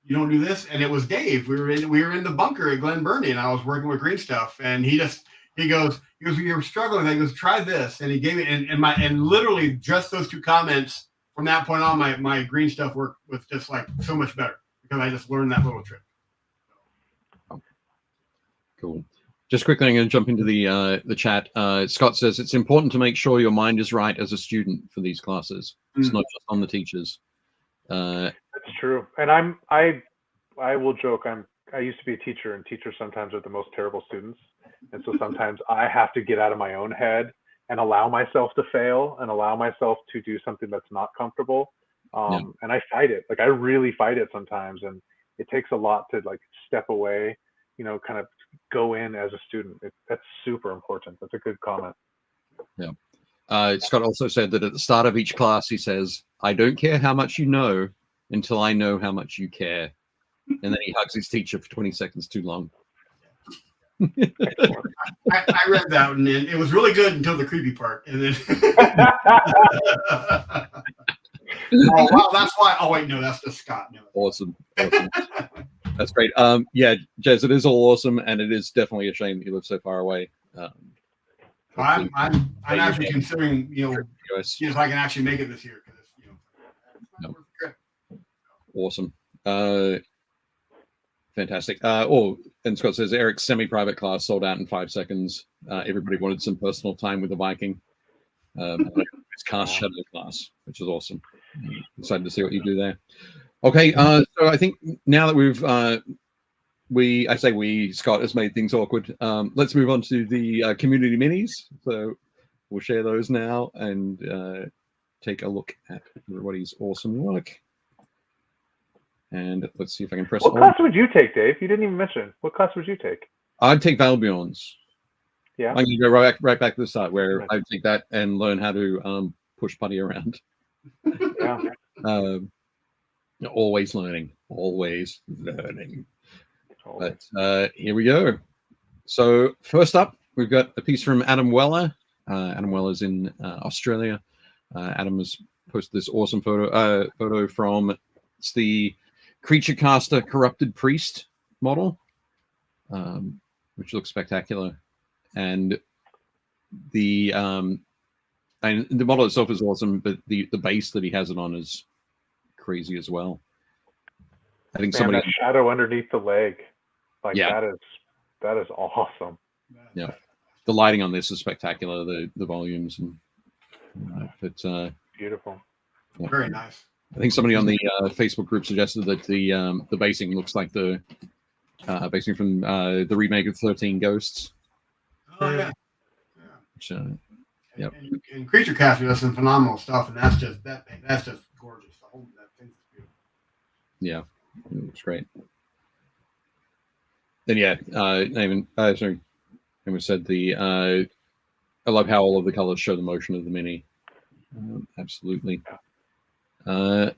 you don't do this. And it was Dave. We were in the bunker at Glen Burnie, and I was working with green stuff, and he goes, "You're struggling." He goes, "Try this," and he gave it, and literally just those 2 comments. From that point on, my green stuff worked with just like so much better, because I just learned that little trick. Cool. Just quickly, I'm going to jump into the chat. Scott says it's important to make sure your mind is right as a student for these classes. It's not just on the teachers. That's true. And I will joke. I used to be a teacher, and teachers sometimes are the most terrible students. And so sometimes I have to get out of my own head and allow myself to fail and allow myself to do something that's not comfortable. And I fight it. Like I really fight it sometimes. And it takes a lot to like step away, kind of go in as a student. That's super important. That's a good comment. Yeah. Scott also said that at the start of each class, he says, "I don't care how much you know, until I know how much you care. And then he hugs his teacher for 20 seconds too long. I read that and it was really good until the creepy part. And then oh wow, that's why. Oh wait, no, that's just Scott. No. Awesome. That's great. Yeah, Jez, it is all awesome, and it is definitely a shame that you live so far away. I'm actually considering, see if I can actually make it this year because Awesome. Fantastic. And Scott says Eric's semi-private class sold out in 5 seconds. Everybody wanted some personal time with the Viking. It's cast shadow class, which is awesome. Excited to see what you do there. Okay, so I think now that Scott has made things awkward. Let's move on to the community minis. So we'll share those now and take a look at everybody's awesome work. And let's see if I can press. What class would you take, Dave? You didn't even mention. What class would you take? I'd take Valbjorn's. Yeah. I'm going to go right back to the start where I'd take that and learn how to push putty around. Yeah. Always learning. But here we go. So first up, we've got a piece from Adam Weller. Adam Weller's in Australia. Adam has posted this awesome photo from it's the Creature Caster Corrupted Priest model, which looks spectacular. And the model itself is awesome, but the base that he has it on is crazy as well. I think that shadow underneath the leg, that is awesome. Yeah, the lighting on this is spectacular. The volumes and beautiful. Yeah. Very nice. I think somebody on the Facebook group suggested that the basing looks like the basing from the remake of 13 Ghosts. Oh yeah. Which, yep. And Creature Caster does some phenomenal stuff, and that's just gorgeous. The whole that thing is beautiful. Yeah, it looks great. Then Eamon said I love how all of the colors show the motion of the mini. Absolutely. There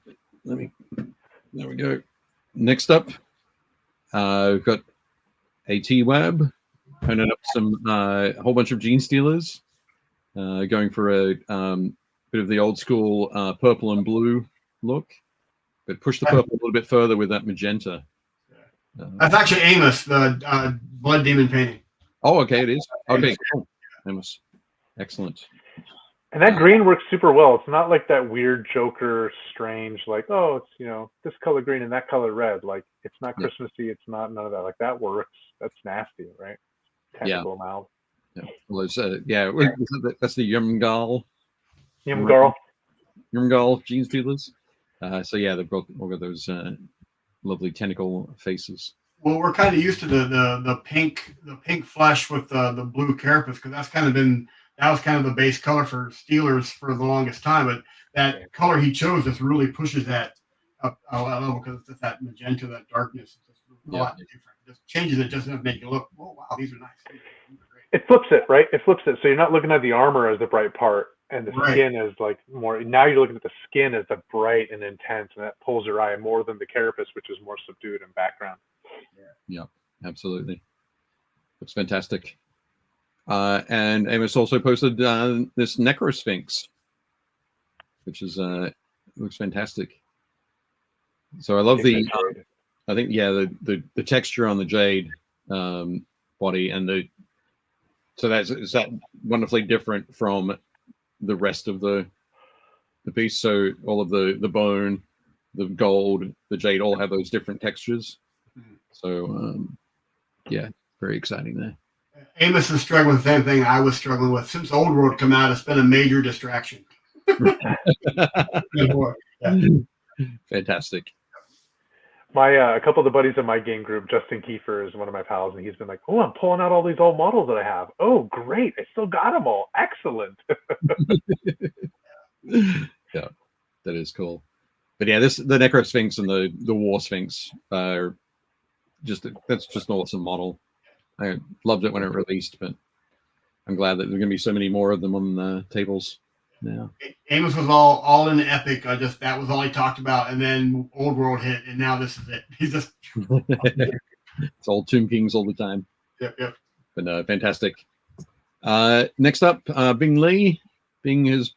we go. Next up, we've got AT-Web printing up a whole bunch of Gene Stealers, going for a bit of the old school purple and blue look, but push the purple a little bit further with that magenta. That's actually Amos, the Blood Demon painting. Oh, okay, it is. Okay, cool. Amos, excellent. And that green works super well. It's not like that weird Joker, strange, it's this color green and that color red. It's not Christmassy. It's not none of that. That works. That's nasty, right? Tentacle mouth. Yeah. Well, that's the Yumgal. Yumgal Gene Stealers. They've all got those lovely tentacle faces. Well, we're kind of used to the pink flesh with the blue carapace because that was kind of the base color for Steelers for the longest time. But that color he chose just really pushes that up a level because it's that magenta, that darkness. It's just a lot different. It just changes it just enough to make you look, oh wow, these are nice. These are great. It flips it, right? It flips it. So you're not looking at the armor as the bright part, and the skin is more. Now you're looking at the skin as the bright and intense, and that pulls your eye more than the carapace, which is more subdued in background. Yeah, absolutely. Looks fantastic. And Amos also posted this Necrosphinx, which is looks fantastic. So I love the texture on the jade body, and that's wonderfully different from the rest of the piece. So all of the bone, the gold, the jade all have those different textures. So very exciting there. Amos is struggling with the same thing I was struggling with. Since Old World come out, it's been a major distraction. Fantastic. A couple of the buddies in my game group, Justin Kiefer is one of my pals, and he's been like, "Oh, I'm pulling out all these old models that I have. Oh, great! I still got them all. Excellent." Yeah, that is cool. But yeah, the Necrosphinx and the War Sphinx are that's just an awesome model. I loved it when it released, but I'm glad that there's going to be so many more of them on the tables. Yeah. Amos was all in the epic. That was all he talked about, and then Old World hit, and now this is it. He's just It's all Tomb Kings all the time. yep. But no, fantastic. Next up, Bing Lee. Bing has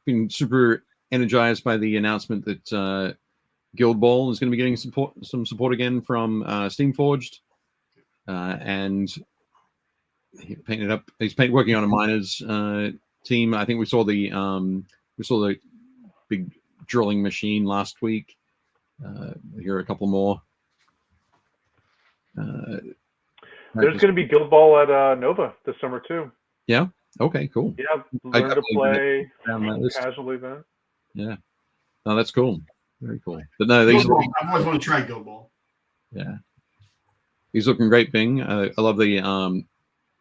been super energized by the announcement that Guild Ball is going to be getting some support again from Steamforged, and he painted up. He's working on a miners team. I think we saw the big drilling machine last week. Here are a couple more. There's going to be Guild Ball at Nova this summer too. Yeah. Okay. Cool. Yeah. Learn to play casual event. Yeah. Oh, that's cool. Very cool. But no, I've always wanted to try Guild Ball. Yeah. He's looking great, Bing. I love the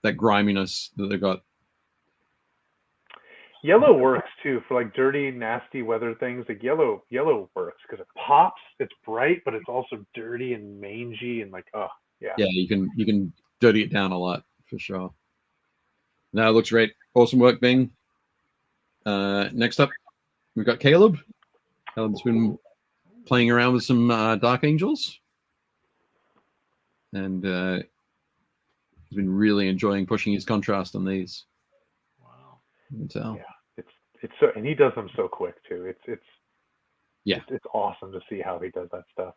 that griminess that they got. Yellow works too for like dirty, nasty weather things. Like yellow works because it pops. It's bright, but it's also dirty and mangy and like yeah. Yeah, you can dirty it down a lot for sure. No, it looks great. Awesome work, Bing. Next up, we've got Caleb. Caleb's been playing around with some Dark Angels, and he's been really enjoying pushing his contrast on these. Wow. You can tell. Yeah, it's so, and he does them so quick too. It's awesome to see how he does that stuff.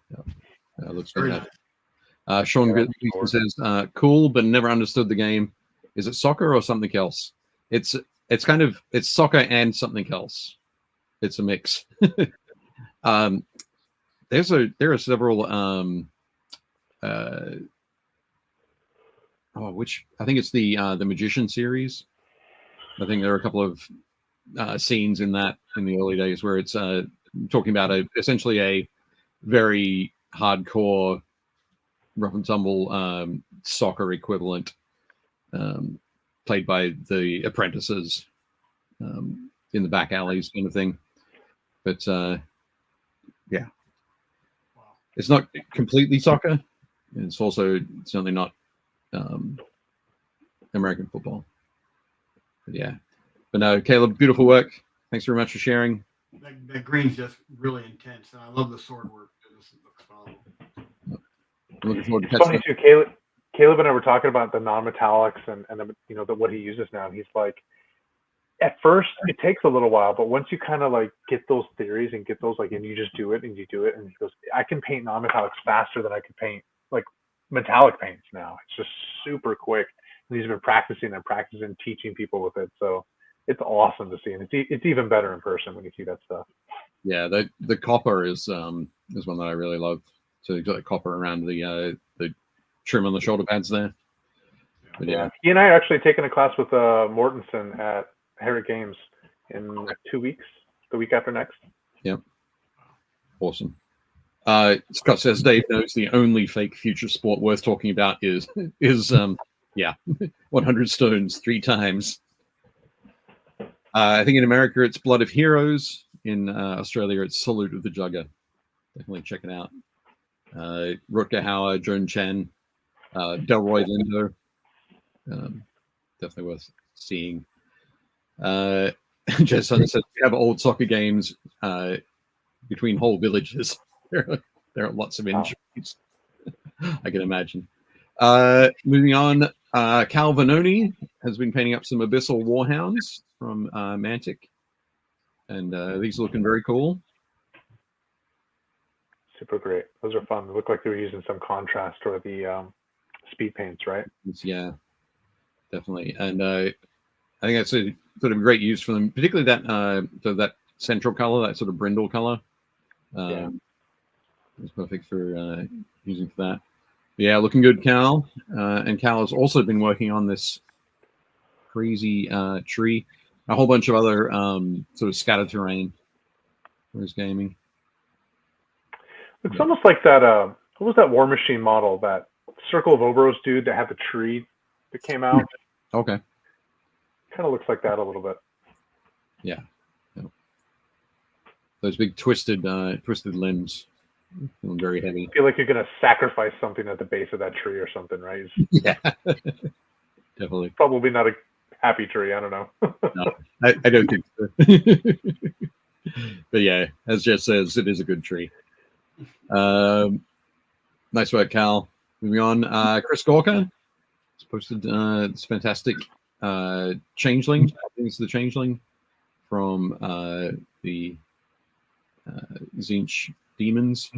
Yeah, looks fantastic. Sean says, "Cool, but never understood the game. Is it soccer or something else? It's soccer and something else. It's a mix." There are several. Which I think it's the Magician series. I think there are a couple of scenes in the early days where it's talking about essentially a very hardcore rough and tumble soccer equivalent played by the apprentices in the back alleys kind of thing. But yeah, it's not completely soccer. It's also certainly not American football. But yeah, but no, Caleb, beautiful work. Thanks very much for sharing. That green's just really intense, and I love the sword work. This looks phenomenal. I'm looking forward to catching funny too. Caleb and I were talking about the non-metallics and what he uses now. And he's like, at first it takes a little while, but once you kind of like get those theories and get those and you just do it and you do it, and he goes, I can paint non-metallics faster than I can paint like metallic paints now. It's just super quick. And he's been practicing teaching people with it. So it's awesome to see, and it's even better in person when you see that stuff. Yeah, the copper is one that I really love. So you've got the copper around the trim on the shoulder pads there. But yeah. He and I are actually taking a class with Mortensen at Hara Games in 2 weeks, the week after next. Yep. Awesome. Scott says Dave knows the only fake future sport worth talking about is 100 stones 3 times. I think in America it's Blood of Heroes. In Australia it's Salute of the Jugger. Definitely check it out. Rutger Hauer, Joan Chen, Delroy Lindo. Definitely worth seeing. Jason says we have old soccer games between whole villages. There are lots of injuries. I can imagine. Moving on, Cal Vanoni has been painting up some Abyssal Warhounds from Mantic, and these are looking very cool. Super great. Those are fun. They look like they were using some contrast or the speed paints, right? Yeah, definitely. And I think that's a sort of great use for them, particularly that central color, that sort of brindle color. It's perfect for using for that. Yeah, looking good, Cal. And Cal has also been working on this crazy tree, a whole bunch of other sort of scatter terrain for his gaming. It's almost like that. What was that War Machine model? That Circle of Oberos dude that had the tree that came out. Okay. Kind of looks like that a little bit. Yeah. Those big twisted limbs. Feeling very heavy. I feel like you're gonna sacrifice something at the base of that tree or something, right? Yeah. Definitely. Probably not a happy tree. I don't know. No, I don't think so. But yeah, as Jess says, it is a good tree. Nice work, Cal. Moving on, Chris Gorka has posted this fantastic changeling. I think it's the changeling from the Zinch Demons,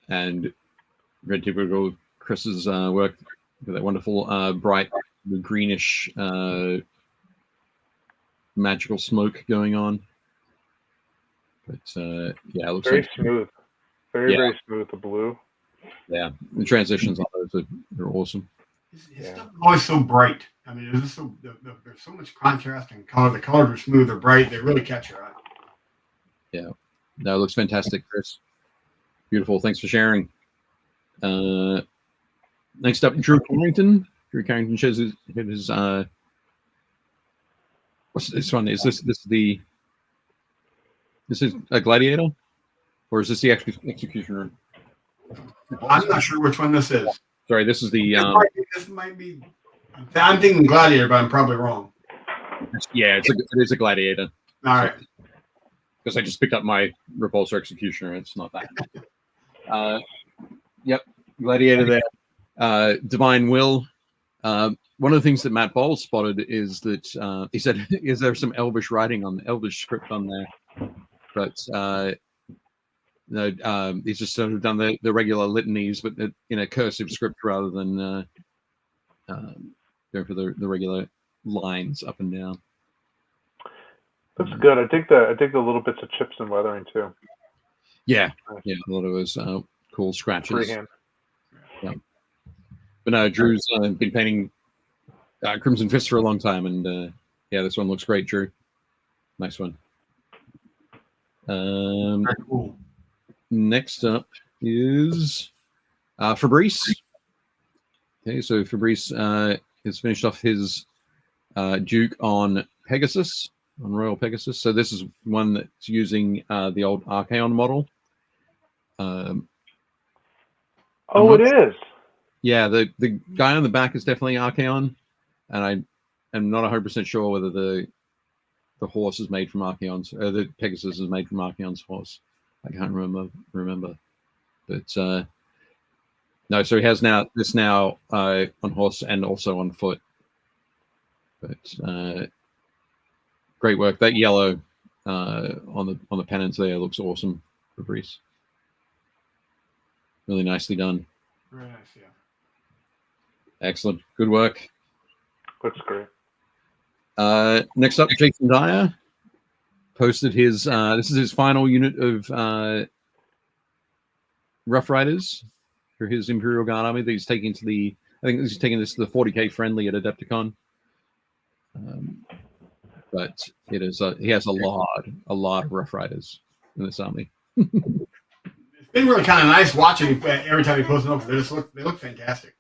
and very typical Chris's work with that wonderful bright greenish magical smoke going on. But yeah, it looks very like, smooth, very smooth. The blue. Yeah, the transitions on those are awesome. His stuff is always so bright. I mean, there's so much contrast and color. The colors are smooth, they're bright, they really catch your eye. Yeah, no, it looks fantastic, Chris. Beautiful. Thanks for sharing. Next up, Drew Carrington. Drew Carrington shows his what's this one? Is this a gladiator, or is this the executioner? I'm not sure which one this is. Sorry, this is the. This might be. I'm thinking gladiator, but I'm probably wrong. Yeah, it is a gladiator. All right. Because I just picked up my repulsor executioner. It's not that. Yep, gladiator there. Divine Will. One of the things that Matt Bowles spotted is that he said, "Is there some Elvish writing on the Elvish script on there?" But no, he's just sort of done the regular litanies, but in a cursive script rather than going for the regular lines up and down. That's good. I dig the little bits of chips and weathering too. Yeah, yeah, a lot of those cool scratches. Freehand. Yeah. But no, Drew's been painting Crimson Fist for a long time, and yeah, this one looks great, Drew. Nice one. Very cool. Next up is Fabrice. Okay, so Fabrice has finished off his Duke on Pegasus, on Royal Pegasus. So this is one that's using the old Archaon model. Oh, it is. Yeah, the guy on the back is definitely Archaon, and I am not 100% sure whether the horse is made from Archaon's, the Pegasus is made from Archaon's horse. I can't remember, but no. So he has this now on horse and also on foot. But great work. That yellow on the pennants there looks awesome, Fabrice. Really nicely done. Very nice, yeah. Excellent. Good work. Looks great. Next up, Jason Dyer posted his this is his final unit of Rough Riders for his Imperial Guard army that he's taking to the, I think he's taking this to the 40k friendly at Adepticon. But it is he has a lot of Rough Riders in this army. It's been really kind of nice watching every time he posts them up. They look fantastic.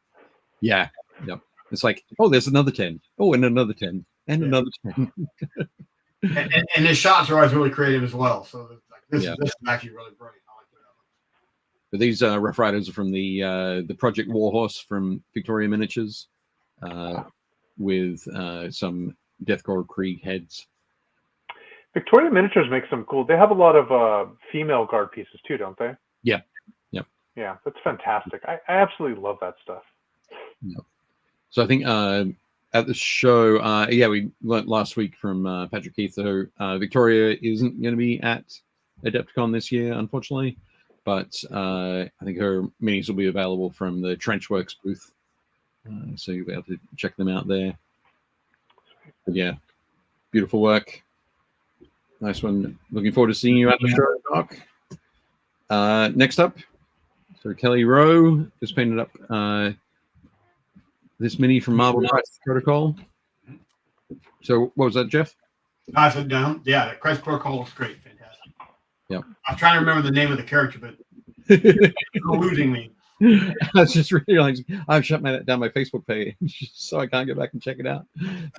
Yeah, yep. It's like, oh, there's another 10. Oh, and another 10. And another 10. and his shots are always really creative as well. So this is actually really brilliant. I like that. But these Rough Riders are from the Project Warhorse from Victoria Miniatures, with some Deathcore Krieg heads. Victoria Miniatures makes some cool. They have a lot of female guard pieces too, don't they? Yeah. Yep. Yeah, that's fantastic. I absolutely love that stuff. Yep. So I think at the show, we learned last week from Patrick Keith that Victoria isn't going to be at Adepticon this year, unfortunately. But I think her minis will be available from the Trenchworks booth. So you'll be able to check them out there. But yeah, beautiful work. Nice one. Looking forward to seeing you at the show, Doc. Next up, so Kelly Rowe just painted up this mini from Marvel Crisis Protocol. So what was that, Jeff? I said down. Yeah, the Crisis Protocol looks great. Fantastic. Yep. I'm trying to remember the name of the character, but it's eluding me. I was just realizing I've shut down my Facebook page, so I can't get back and check it out.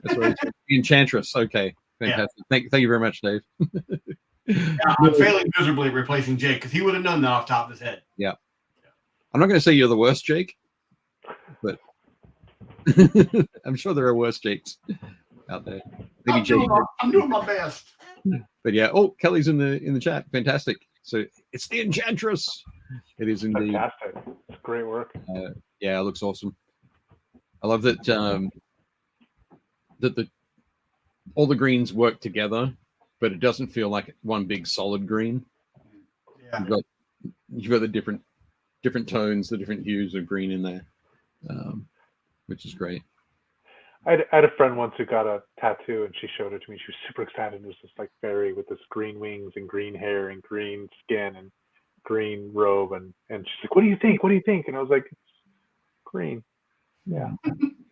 That's right. The Enchantress. Okay. Fantastic. Yeah. Thank you very much, Dave. Yeah, I'm failing miserably at replacing Jake because he would have known that off the top of his head. Yeah. I'm not going to say you're the worst, Jake, but I'm sure there are worse Jakes out there. Maybe I'm doing my best. But yeah, oh, Kelly's in the chat. Fantastic. So it's the Enchantress. It is indeed. Fantastic. It's great work. Yeah, it looks awesome. I love that that all the greens work together, but it doesn't feel like one big solid green. Yeah. You've got the different tones, the different hues of green in there, which is great. I had a friend once who got a tattoo, and she showed it to me. She was super excited. It was this like fairy with this green wings and green hair and green skin and green robe, and she's like, "What do you think? What do you think?" And I was like, "It's green." Yeah.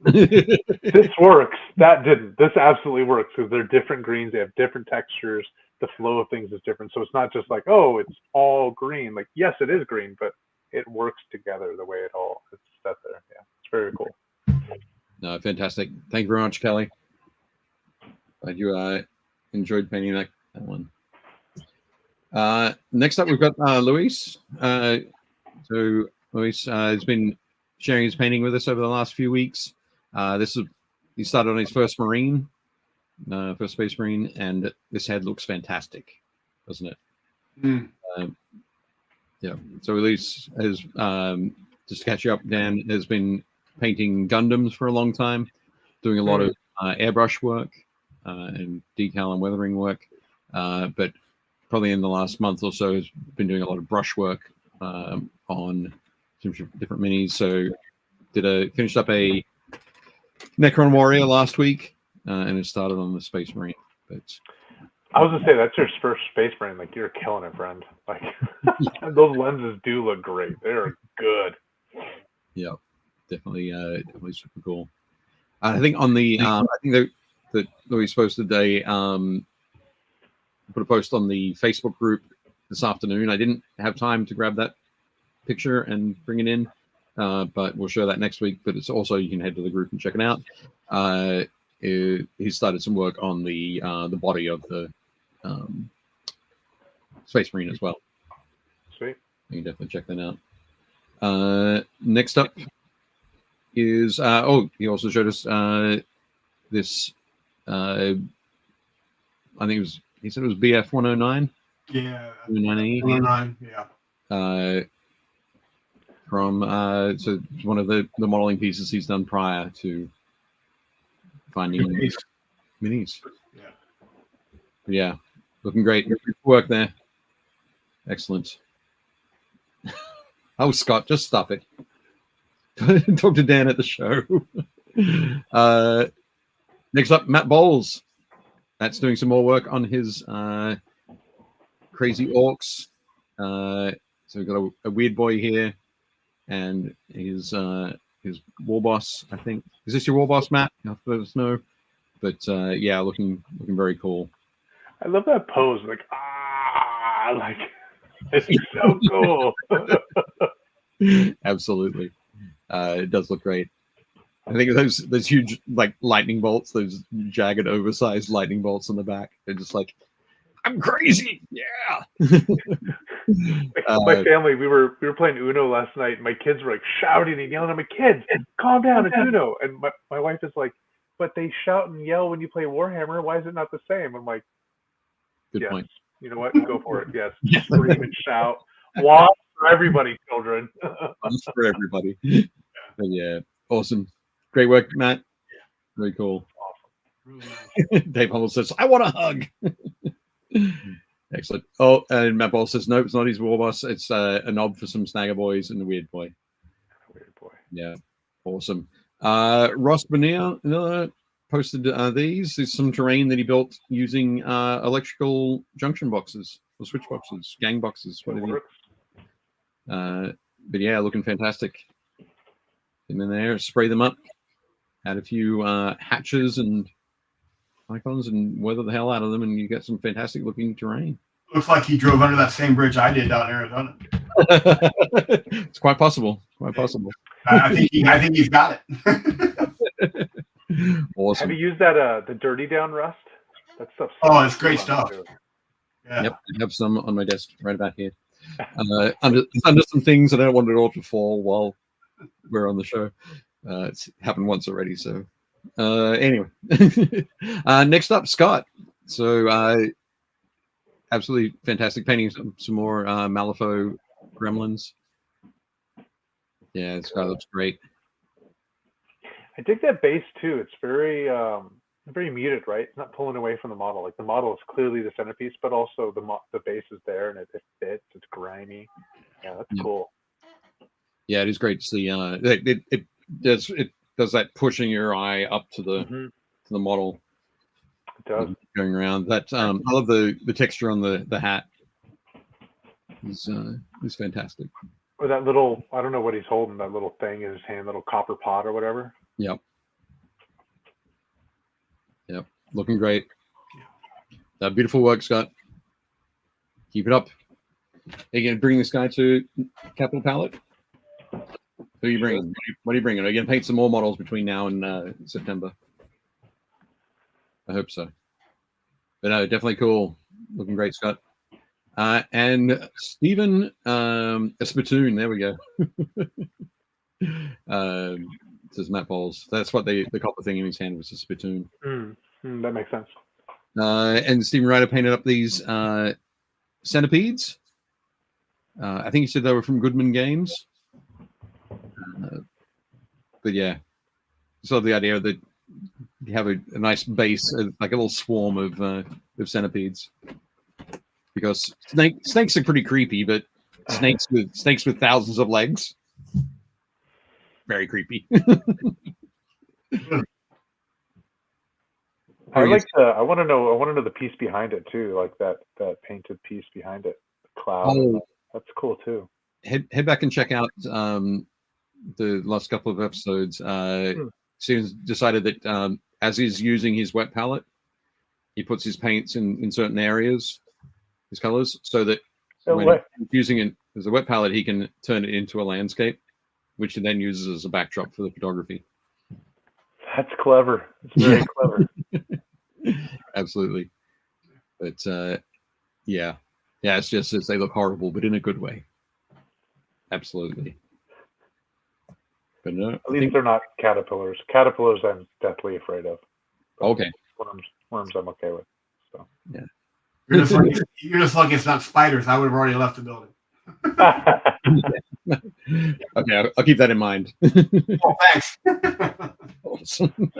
This works. That didn't. This absolutely works because they're different greens. They have different textures. The flow of things is different. So it's not just like, oh, it's all green. Like, yes, it is green, but it works together the way it all is set there. Yeah, it's very cool. No, fantastic. Thank you very much, Kelly. Glad you enjoyed painting that one. Next up, we've got Luis. So Luis has been sharing his painting with us over the last few weeks. He started on his first Marine, first Space Marine, and this head looks fantastic, doesn't it? Mm. Yeah. So Luis has, just to catch you up, Dan has been painting Gundams for a long time, doing a lot of airbrush work and decal and weathering work, but probably in the last month or so has been doing a lot of brush work on some different minis. So finished up a Necron Warrior last week, and it started on the Space Marine. But I was gonna say that's your first Space Marine. Like, you're killing it, friend. Like, those lenses do look great. They're good. Yeah, definitely super cool. I think on the I think that Louis posted put a post on the Facebook group this afternoon. I didn't have time to grab that picture and bring it in, but we'll show that next week. But it's also, you can head to the group and check it out. He started some work on the body of the Space Marine as well. Sweet. You can definitely check that out. Next up is he also showed us this. I think he said it was BF 109. Yeah. 109. Yeah. From so it's one of the modeling pieces he's done prior to finding minis. Yeah, looking great. Good work there. Excellent. Oh, Scott, just stop it. Talk to Dan at the show. Next up, Matt Bowles. Matt's doing some more work on his crazy orcs. So we've got a weird boy here, and his war boss, I think. Is this your war boss, Matt? You'll have to let us know. But yeah, looking very cool. I love that pose. Like, like, it's so cool. Absolutely. It does look great. I think those huge, like, lightning bolts, those jagged, oversized lightning bolts on the back. They're just like, I'm crazy. Yeah. My family, we were playing Uno last night, and my kids were like shouting and yelling. I'm like, kids, calm down, it's Uno. And my wife is like, but they shout and yell when you play Warhammer. Why is it not the same? I'm like, good point. You know what? Go for it. Yes. Scream and shout. Watch for everybody, children. Watch for everybody. But yeah, awesome. Great work, Matt. Very cool. Really nice. Dave Hummel says, I want a hug. Excellent. Oh, and Matt Ball says, nope, it's not his war boss. It's a nod for some Snagger boys and the Weird Boy. Weird Boy. Yeah, awesome. Ross Bonilla posted these. There's some terrain that he built using electrical junction boxes or switch boxes, gang boxes, whatever. But yeah, looking fantastic. Get them in there, spray them up, add a few hatches and icons, and weather the hell out of them, and you get some fantastic looking terrain. Looks like he drove under that same bridge I did down in Arizona. It's quite possible. Quite possible. I think he's got it. Awesome. Have you used that the Dirty Down rust? That stuff's it's great stuff. Yeah. Yep, I have some on my desk right about here. Under some things, I don't want it all to fall while we're on the show. It's happened once already. So anyway, next up, Scott. So absolutely fantastic painting some more Malifaux gremlins. Yeah, this guy looks great. I dig that base too. It's very muted, right? It's not pulling away from the model. Like the model is clearly the centerpiece, but also the base is there and it fits. It's grimy. Yeah, that's cool. Yeah, it is great to see. It does that pushing your eye up to the model. It does. Going around that. I love the texture on the hat. Is fantastic. Or that little, I don't know what he's holding, that little thing in his hand, little copper pot or whatever. Yep. Looking great. Beautiful work, Scott. Keep it up. Are you going to bring this guy to Capital Palette? Who are you bringing? What are you bringing? Are you going to paint some more models between now and September? I hope so. But no, definitely cool. Looking great, Scott. And Stephen, a spittoon. There we go. Says Matt Bowles. That's what the copper thing in his hand was, a spittoon. That makes sense. And Stephen Ryder painted up these centipedes. I think he said they were from Goodman Games. But yeah, so the idea that you have a nice base, like a little swarm of centipedes. Because snakes are pretty creepy, but snakes with thousands of legs, very creepy. I want to know the piece behind it too, like that painted piece behind it, the cloud. Oh, that's cool too. Head back and check out the last couple of episodes. Steven's decided that as he's using his wet palette, he puts his paints in certain areas, his colors, so that when he's using it as a wet palette, he can turn it into a landscape, which he then uses as a backdrop for the photography. That's clever. It's very clever. Absolutely. But yeah, it's just as they look horrible, but in a good way. Absolutely. But no, at least they're not caterpillars. Caterpillars I'm deathly afraid of. But okay. Worms I'm okay with. So yeah. You're just lucky it's not spiders. I would have already left the building. Okay, I'll keep that in mind. Oh, thanks. Awesome.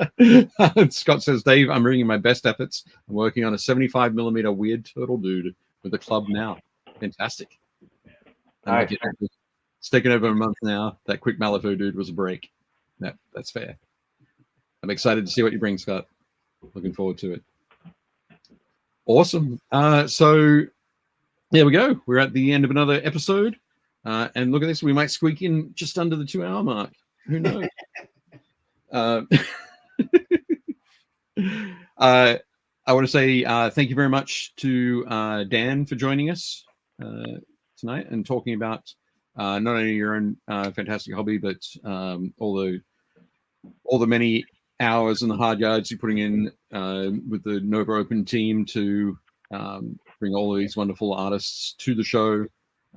Scott says, Dave, I'm bringing my best efforts. I'm working on a 75mm weird turtle dude with the club now. Fantastic. Nice. It's taken over a month now. That quick Malifaux dude was a break. That's fair. I'm excited to see what you bring, Scott. Looking forward to it. Awesome. So there we go. We're at the end of another episode. And look at this. We might squeak in just under the 2-hour mark. Who knows? I want to say thank you very much to Dan for joining us tonight and talking about not only your own fantastic hobby, but all the many hours and the hard yards you're putting in with the Nova Open team to bring all of these wonderful artists to the show,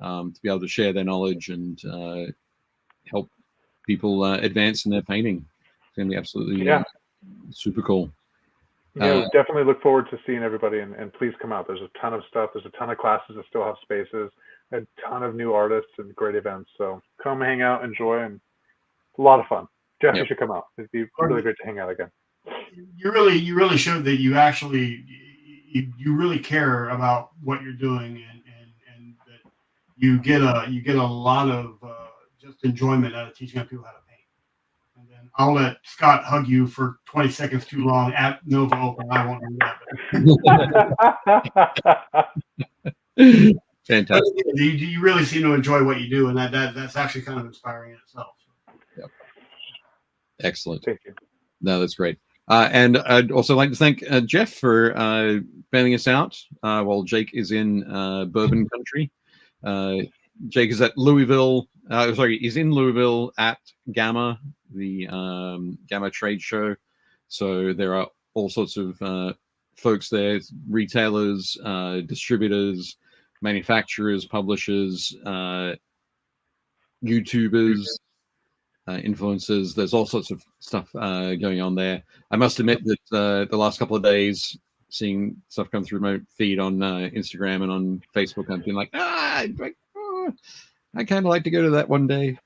to be able to share their knowledge and help people advance in their painting. It's going to be absolutely super cool. Yeah, we definitely look forward to seeing everybody, and please come out. There's a ton of stuff. There's a ton of classes that still have spaces, a ton of new artists and great events. So come hang out, enjoy, and a lot of fun. Jeff, you should come out. It'd be really great to hang out again. You really showed that you actually you really care about what you're doing, and that you get a lot of just enjoyment out of teaching people how to paint. And then I'll let Scott hug you for 20 seconds too long at Nova Open. I won't do that. Fantastic. You really seem to enjoy what you do, and that's actually kind of inspiring in itself. Yep. Excellent. Thank you. No, that's great. And I'd also like to thank Jeff for bailing us out while Jake is in Bourbon Country. Jake is at Louisville. He's in Louisville at Gamma, the Gamma trade show. So there are all sorts of folks there, retailers, distributors, manufacturers, publishers, YouTubers, influencers. There's all sorts of stuff going on there. I must admit that the last couple of days, seeing stuff come through my feed on Instagram and on Facebook, I've been like, I kind of like to go to that one day.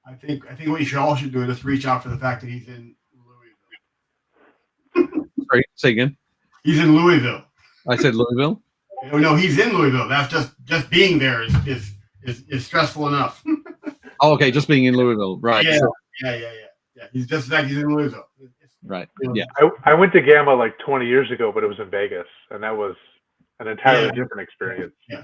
I think what you all should do is just reach out for the fact that he's in Louisville. Sorry, say again. He's in Louisville. I said Louisville. Oh, no, he's in Louisville. That's just being there is stressful enough. Oh, okay, just being in Louisville, right? Yeah, So, yeah. He's just like he's in Louisville. right. Yeah. I went to Gamma like 20 years ago, but it was in Vegas, and that was an entirely different experience. Yeah.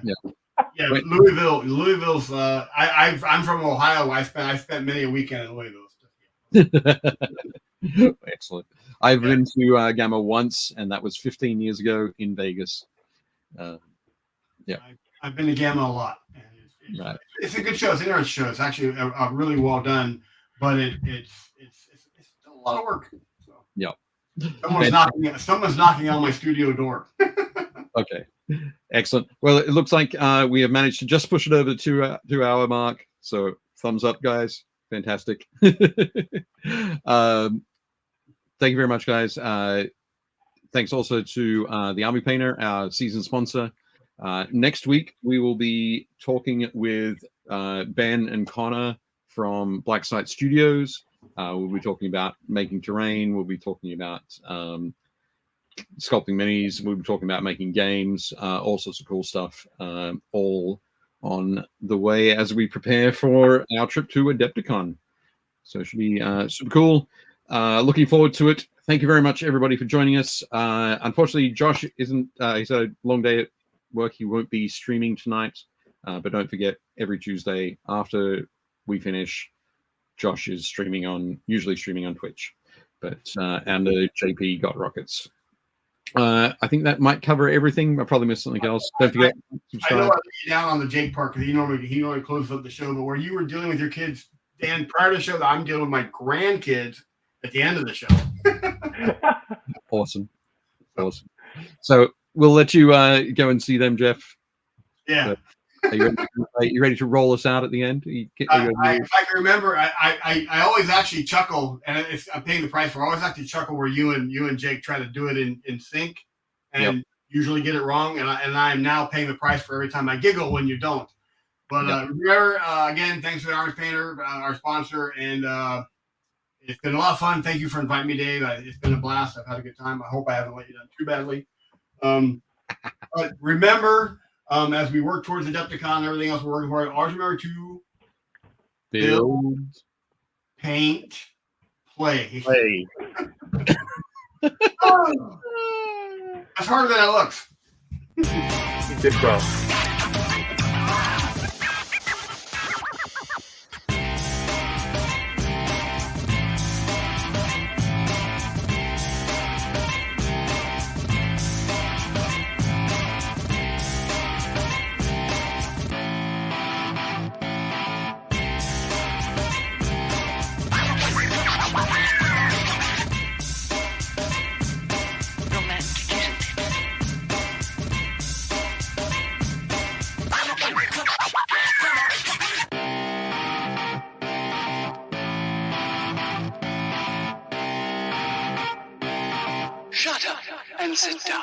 Louisville's. I'm from Ohio. I spent many a weekend in Louisville. Excellent. I've been to Gamma once, and that was 15 years ago in Vegas. I've been to Gamma a lot. Right. It's a good show. It's an interesting show. It's actually a really well done, but it's still a lot of work. So. Yeah. Someone's knocking on my studio door. Okay. Excellent. Well, it looks like we have managed to just push it over the 2 hour mark. So thumbs up, guys. Fantastic. Thank you very much, guys. Thanks also to the Army Painter, our season sponsor. Next week, we will be talking with Ben and Connor from Black Site Studios. We'll be talking about making terrain. We'll be talking about sculpting minis. We'll be talking about making games, all sorts of cool stuff, all on the way as we prepare for our trip to Adepticon. So it should be super cool. Looking forward to it. Thank you very much, everybody, for joining us. Unfortunately, Josh isn't, he's had a long day at work. He won't be streaming tonight, but don't forget, every Tuesday after we finish, Josh is usually streaming on Twitch. But and JP Got Rockets. I think that might cover everything. I probably missed something else. Don't forget. I know I let you down on the Jake part because he normally closes up the show. But where you were dealing with your kids, Dan, prior to the show, I'm dealing with my grandkids at the end of the show. Awesome. So we'll let you go and see them, Jeff. Yeah. Are you ready to roll us out at the end? If I can remember, I always actually chuckle, and I'm paying the price for. I always actually chuckle where you and Jake try to do it in sync, and usually get it wrong. And I'm now paying the price for every time I giggle when you don't. But remember, again, thanks to the Army Painter, our sponsor, and it's been a lot of fun. Thank you for inviting me, Dave. It's been a blast. I've had a good time. I hope I haven't let you down too badly. But remember. As we work towards Adepticon and everything else we're working for, always remember to build, paint, play. That's harder than it looks. Good bro. Shut up and sit down.